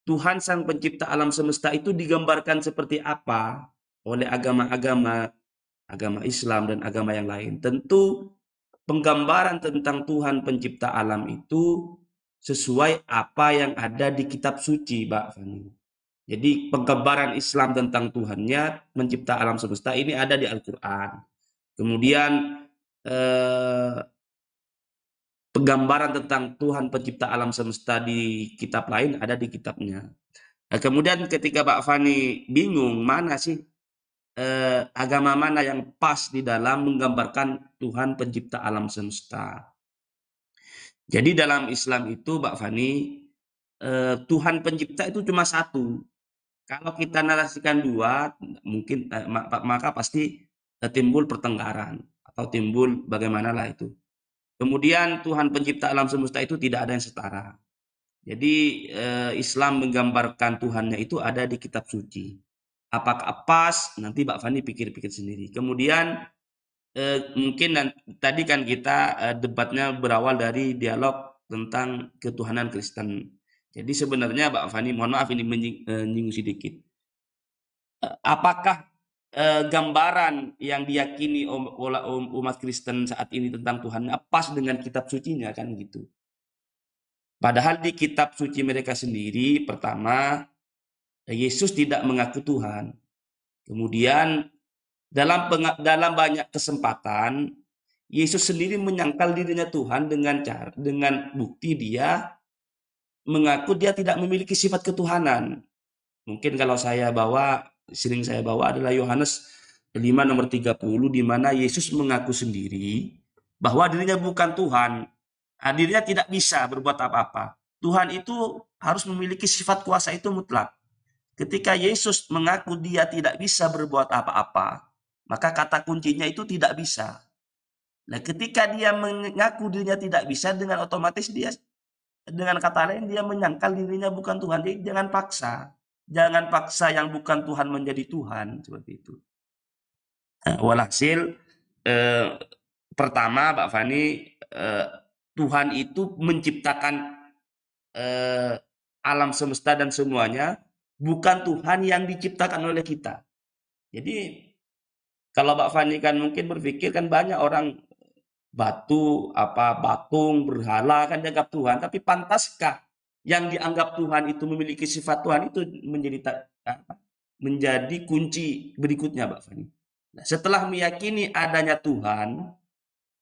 Tuhan sang pencipta alam semesta itu digambarkan seperti apa oleh agama-agama Islam dan agama yang lain. Tentu penggambaran tentang Tuhan pencipta alam itu sesuai apa yang ada di kitab suci, Mbak Fani. Jadi penggambaran Islam tentang Tuhannya mencipta alam semesta ini ada di Al-Quran. Kemudian penggambaran tentang Tuhan pencipta alam semesta di kitab lain ada di kitabnya. Kemudian ketika Mbak Fani bingung mana sih agama mana yang pas di dalam menggambarkan Tuhan pencipta alam semesta. Jadi dalam Islam itu Mbak Fani, Tuhan pencipta itu cuma satu. Kalau kita narasikan dua, mungkin maka pasti timbul pertengkaran atau timbul bagaimanalah itu. Kemudian Tuhan pencipta alam semesta itu tidak ada yang setara. Jadi Islam menggambarkan Tuhannya itu ada di kitab suci. Apakah pas? Nanti Mbak Fani pikir-pikir sendiri. Kemudian mungkin tadi kan kita debatnya berawal dari dialog tentang ketuhanan Kristen. Jadi sebenarnya Mbak Fani, mohon maaf ini menyinggung sedikit. Apakah gambaran yang diyakini oleh umat Kristen saat ini tentang Tuhan pas dengan kitab sucinya kan gitu. Padahal di kitab suci mereka sendiri, pertama Yesus tidak mengaku Tuhan. Kemudian dalam banyak kesempatan Yesus sendiri menyangkal dirinya Tuhan dengan bukti dia mengaku dia tidak memiliki sifat ketuhanan. Mungkin kalau sering saya bawa adalah Yohanes 5 nomor 30 di mana Yesus mengaku sendiri bahwa dirinya bukan Tuhan. Dirinya tidak bisa berbuat apa-apa. Tuhan itu harus memiliki sifat kuasa itu mutlak. Ketika Yesus mengaku dia tidak bisa berbuat apa-apa, maka kata kuncinya itu tidak bisa. Nah, ketika dia mengaku dirinya tidak bisa, dengan otomatis dia, dengan kata lain, dia menyangkal dirinya bukan Tuhan. Jadi jangan paksa. Jangan paksa yang bukan Tuhan menjadi Tuhan. Seperti itu. Walhasil, pertama Mbak Fani, Tuhan itu menciptakan alam semesta dan semuanya, bukan Tuhan yang diciptakan oleh kita. Jadi kalau Mbak Fani kan mungkin berpikir kan banyak orang patung, berhala kan dianggap Tuhan, tapi pantaskah yang dianggap Tuhan itu memiliki sifat Tuhan itu menjadi kunci berikutnya Mbak Fani. Nah, setelah meyakini adanya Tuhan,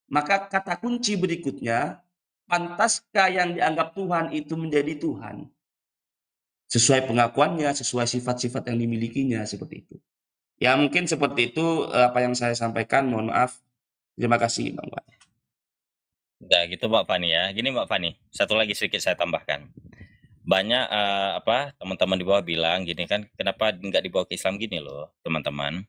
maka kata kunci berikutnya, pantaskah yang dianggap Tuhan itu menjadi Tuhan? Sesuai pengakuannya, sesuai sifat-sifat yang dimilikinya, seperti itu. Ya mungkin seperti itu apa yang saya sampaikan, mohon maaf. Terima kasih Bang Pak. Udah gitu Mbak Fani ya. Gini Mbak Fani, satu lagi sedikit saya tambahkan. Banyak teman-teman di bawah bilang gini kan, kenapa nggak dibawa ke Islam gini loh teman-teman.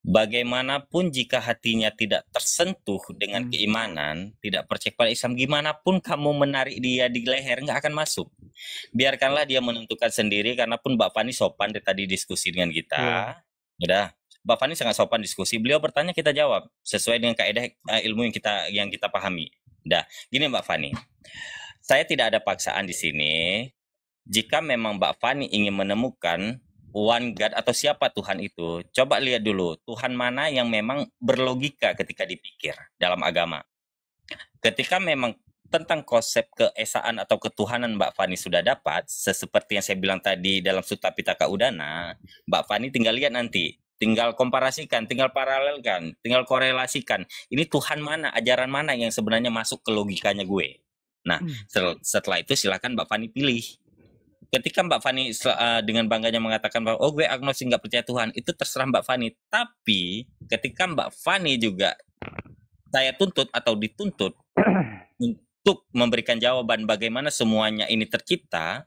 Bagaimanapun jika hatinya tidak tersentuh dengan keimanan, tidak percaya pada Islam, gimana pun kamu menarik dia di leher, nggak akan masuk. Biarkanlah dia menentukan sendiri, karena pun Mbak Fani sopan tadi diskusi dengan kita. Udah, Mbak Fani sangat sopan diskusi. Beliau bertanya, kita jawab sesuai dengan kaidah ilmu yang kita pahami. Dah, gini Mbak Fani. Saya tidak ada paksaan di sini. Jika memang Mbak Fani ingin menemukan one God atau siapa Tuhan itu, coba lihat dulu Tuhan mana yang memang berlogika ketika dipikir dalam agama. Ketika memang tentang konsep keesaan atau ketuhanan Mbak Fani sudah dapat, seperti yang saya bilang tadi dalam Sutta Pitaka Udana, Mbak Fani tinggal lihat nanti, tinggal komparasikan, tinggal paralelkan, tinggal korelasikan. Ini Tuhan mana, ajaran mana yang sebenarnya masuk ke logikanya gue. Nah, setelah itu silakan Mbak Fani pilih. Ketika Mbak Fani dengan bangganya mengatakan bahwa gue agnostik nggak percaya Tuhan, itu terserah Mbak Fani. Tapi ketika Mbak Fani juga saya tuntut atau dituntut untuk memberikan jawaban bagaimana semuanya ini tercipta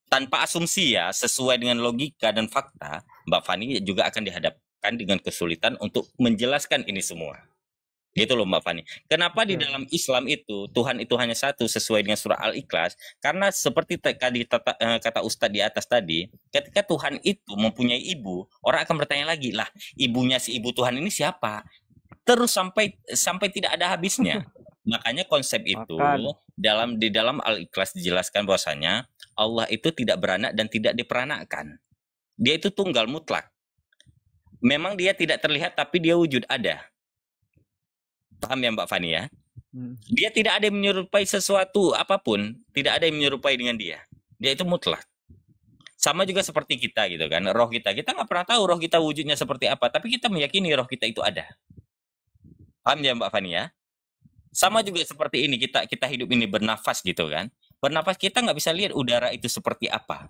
tanpa asumsi ya, sesuai dengan logika dan fakta, Mbak Fani juga akan dihadapkan dengan kesulitan untuk menjelaskan ini semua. Gitu loh Mbak Fani. Kenapa di dalam Islam itu Tuhan itu hanya satu sesuai dengan surah Al-Ikhlas? Karena seperti tadi kata Ustadz di atas tadi, ketika Tuhan itu mempunyai ibu, orang akan bertanya lagi, lah ibunya si ibu Tuhan ini siapa? Terus sampai tidak ada habisnya. Makanya konsep itu di dalam Al-Ikhlas dijelaskan bahwasanya Allah itu tidak beranak dan tidak diperanakkan. Dia itu tunggal mutlak. Memang dia tidak terlihat tapi dia wujud ada. Paham ya Mbak Fani ya? Dia tidak ada yang menyerupai sesuatu apapun, tidak ada yang menyerupai dengan dia. Dia itu mutlak. Sama juga seperti kita gitu kan, roh kita nggak pernah tahu roh kita wujudnya seperti apa, tapi kita meyakini roh kita itu ada. Paham ya Mbak Fani ya? Sama juga seperti ini, kita hidup ini bernafas gitu kan. Bernafas kita nggak bisa lihat udara itu seperti apa.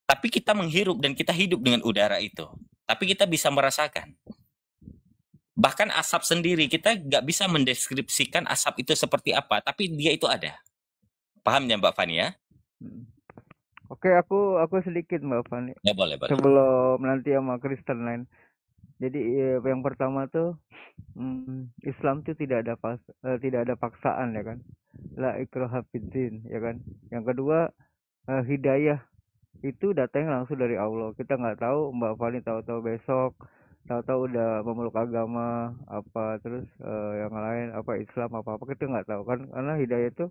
Tapi kita menghirup dan kita hidup dengan udara itu. Tapi kita bisa merasakan. Bahkan asap sendiri, kita nggak bisa mendeskripsikan asap itu seperti apa. Tapi dia itu ada. Paham ya Mbak Fani ya? Oke, aku sedikit Mbak Fani. Ya boleh. Sebelum nanti sama Kristen lain. Jadi yang pertama tuh Islam tuh tidak ada paksaan ya kan. La ikraha fiddin ya kan. Yang kedua hidayah itu datangnya langsung dari Allah. Kita nggak tahu Mbak Fani tahu-tahu besok, tahu-tahu udah memeluk agama apa terus yang lain apa Islam apa kita nggak tahu kan, karena hidayah itu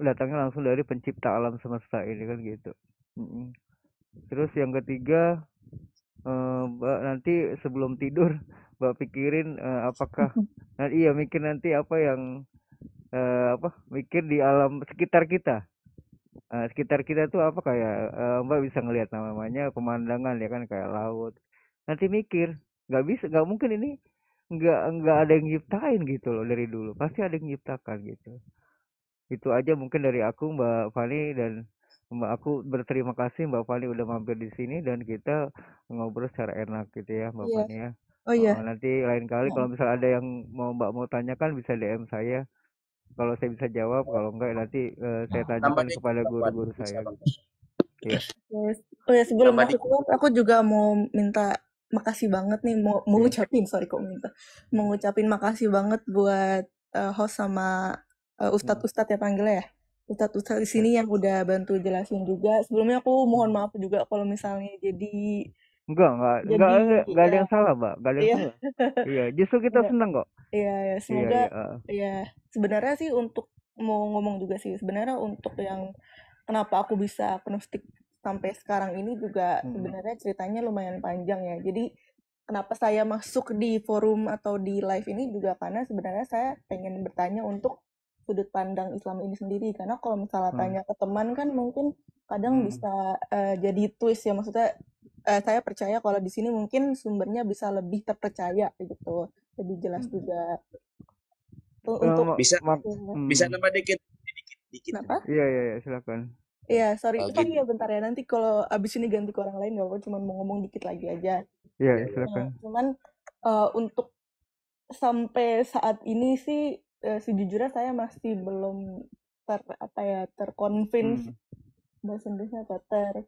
datangnya langsung dari pencipta alam semesta ini kan gitu. Terus yang ketiga Mbak nanti sebelum tidur Mbak pikirin apakah mikir nanti apa yang mikir di alam sekitar kita. Sekitar kita tuh apa kayak Mbak bisa ngelihat namanya pemandangan ya kan, kayak laut. Nanti mikir, nggak mungkin ini nggak ada yang nyiptain gitu loh dari dulu, pasti ada yang nyiptakan gitu. Itu aja mungkin dari aku Mbak Fani, dan aku berterima kasih Mbak Fani udah mampir di sini dan kita ngobrol secara enak gitu ya Mbak Fani ya. Oh iya. Nanti lain kali kalau misalnya ada yang mau tanyakan bisa DM saya. Kalau saya bisa jawab, kalau enggak nanti saya tanyakan kepada guru-guru saya. Iya. Oh ya, sebelum aku juga mau minta makasih banget nih, mau ngucapin makasih banget buat host sama Ustadz ya panggilnya ya. Ustadz di sini yang udah bantu jelasin juga. Sebelumnya aku mohon maaf juga kalau misalnya jadi Enggak ada yang salah, Mbak. Enggak ada yang salah. Iya, justru kita senang kok. Iya, semoga sebenarnya sih untuk mau ngomong juga sih, sebenarnya untuk yang kenapa aku bisa agnostik sampai sekarang ini juga sebenarnya ceritanya lumayan panjang ya. Jadi kenapa saya masuk di forum atau di live ini juga karena sebenarnya saya pengen bertanya untuk sudut pandang Islam ini sendiri. Karena kalau misalnya tanya ke teman kan mungkin kadang bisa jadi twist ya, maksudnya saya percaya kalau di sini mungkin sumbernya bisa lebih terpercaya gitu, lebih jelas juga. Untuk bisa nambah dikit. Kenapa? Iya silakan. Iya, sorry. Ya bentar ya, nanti kalau abis ini ganti ke orang lain nggak apa-apa, cuma mau ngomong dikit lagi aja. Iya, silakan. Cuman untuk sampai saat ini sih sejujurnya saya masih belum terconvince bahasa Inggrisnya apa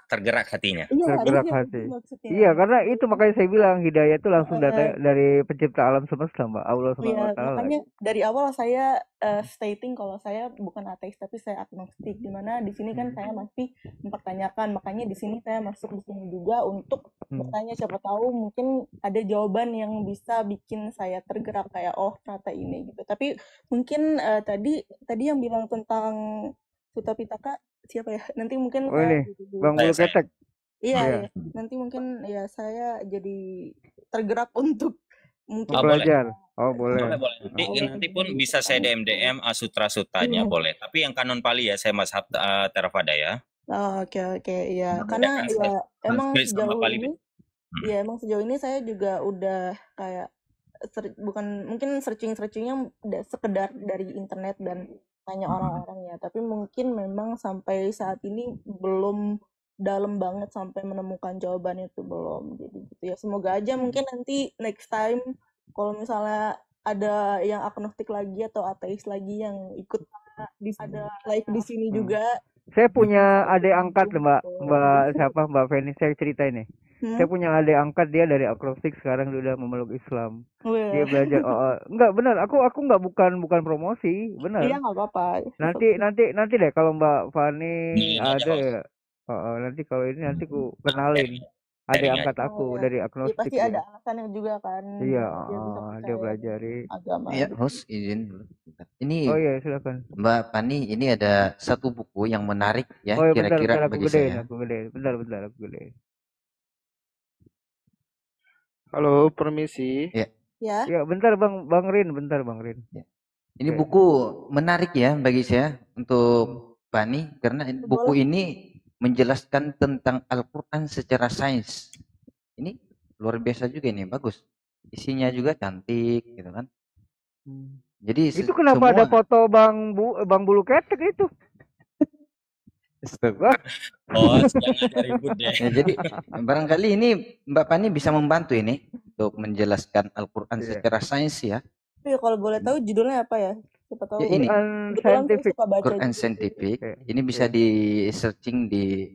tergerak hatinya. Tergerak hati. Iya, karena itu makanya saya bilang hidayah itu langsung datang dari pencipta alam semesta, Mbak, Allah Subhanahu wa taala. Makanya dari awal saya stating kalau saya bukan ateis tapi saya agnostik, dimana di sini kan saya masih mempertanyakan, makanya di sini saya masuk di sini juga untuk bertanya, siapa tahu mungkin ada jawaban yang bisa bikin saya tergerak kayak oh ternyata ini gitu. Tapi mungkin tadi yang bilang tentang Sutta Pitaka siapa ya? Nanti mungkin Bang Bulu Ketek. Iya. Nanti mungkin ya saya jadi tergerak untuk mungkin belajar. Boleh. Nanti pun bisa saya DM sutra-sutanya boleh. Tapi yang kanon Pali ya saya mazhab Theravada ya. Oke ya. Karena ya emang sejauh ini saya juga udah kayak mungkin searchingnya udah sekedar dari internet dan tanya orang-orang ya, tapi mungkin memang sampai saat ini belum dalam banget sampai menemukan jawaban itu belum, jadi gitu ya. Semoga aja mungkin nanti next time kalau misalnya ada yang agnostik lagi atau ateis lagi yang ikut ada live di sini juga. Saya punya adik angkat Mbak Feni, saya cerita ini. Saya punya adik angkat, dia dari agnostik sekarang dia udah memeluk Islam. Dia belajar. Enggak benar, aku enggak bukan promosi, benar. Iya enggak apa-apa. Nanti deh kalau Mbak Fani ada ya. Nanti kalau ini nanti ku kenalin adik angkat aku dari agnostik. Pasti ada alasannya juga kan. Iya, dia pelajari agama. Iya, host izin dulu. Ini iya silakan. Mbak Fani, ini ada satu buku yang menarik ya, kira-kira bagi saya. Bentar, aku gede. Halo, permisi. Ya. Ya, bentar Bang Rin. Ya. Ini buku menarik ya bagi saya untuk Fani, karena buku ini menjelaskan tentang Al-Quran secara sains. Ini luar biasa juga ini, bagus. Isinya juga cantik gitu kan. Jadi itu kenapa ada foto Bang Bulu Ketek itu? Jangan ada ribut deh. Ya, jadi barangkali ini Mbak Fani bisa membantu ini untuk menjelaskan Al-Quran secara sains ya. Kalau boleh tahu judulnya apa ya? Siapa tahu. Ya, ini Quran Scientific. Ini bisa di searching di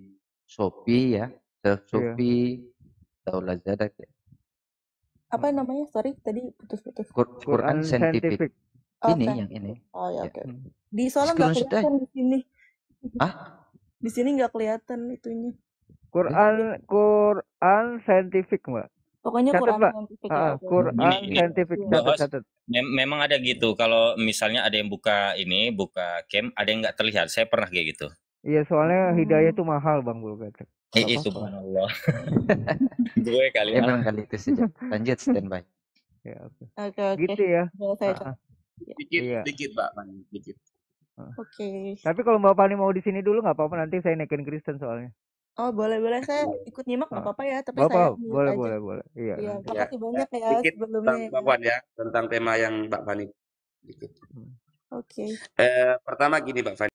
Shopee ya, Shopee atau Lazada. Apa namanya? Sorry, tadi putus-putus. Quran Scientific. Ini yang ini. Oh ya, oke. Di soalnya nggak kelihatan di sini. Di sini nggak kelihatan itunya. Quran Scientific, Mbak. Pokoknya Quran Scientific. Quran Scientific. Catat. Memang ada gitu. Kalau misalnya ada yang buka cam, ada yang nggak terlihat. Saya pernah kayak gitu. Iya, soalnya hidayah itu mahal, Bang Bulu Ketek. Itu subhanallah. Gue kali ya. Barangkali itu saja. Lanjut standby. Ya, oke. Gitu ya. Dikit, Mbak. Dikit. Oke. Tapi kalau Mbak Fani mau di sini dulu nggak apa-apa, nanti saya naikin Kristen soalnya. Oh boleh saya ikut nyimak nggak apa-apa ya, tapi saya boleh. Iya. Makasih banyak ya sebelumnya. Tentang ya, tentang tema yang Mbak Fani. Oke. Pertama gini Mbak Fani.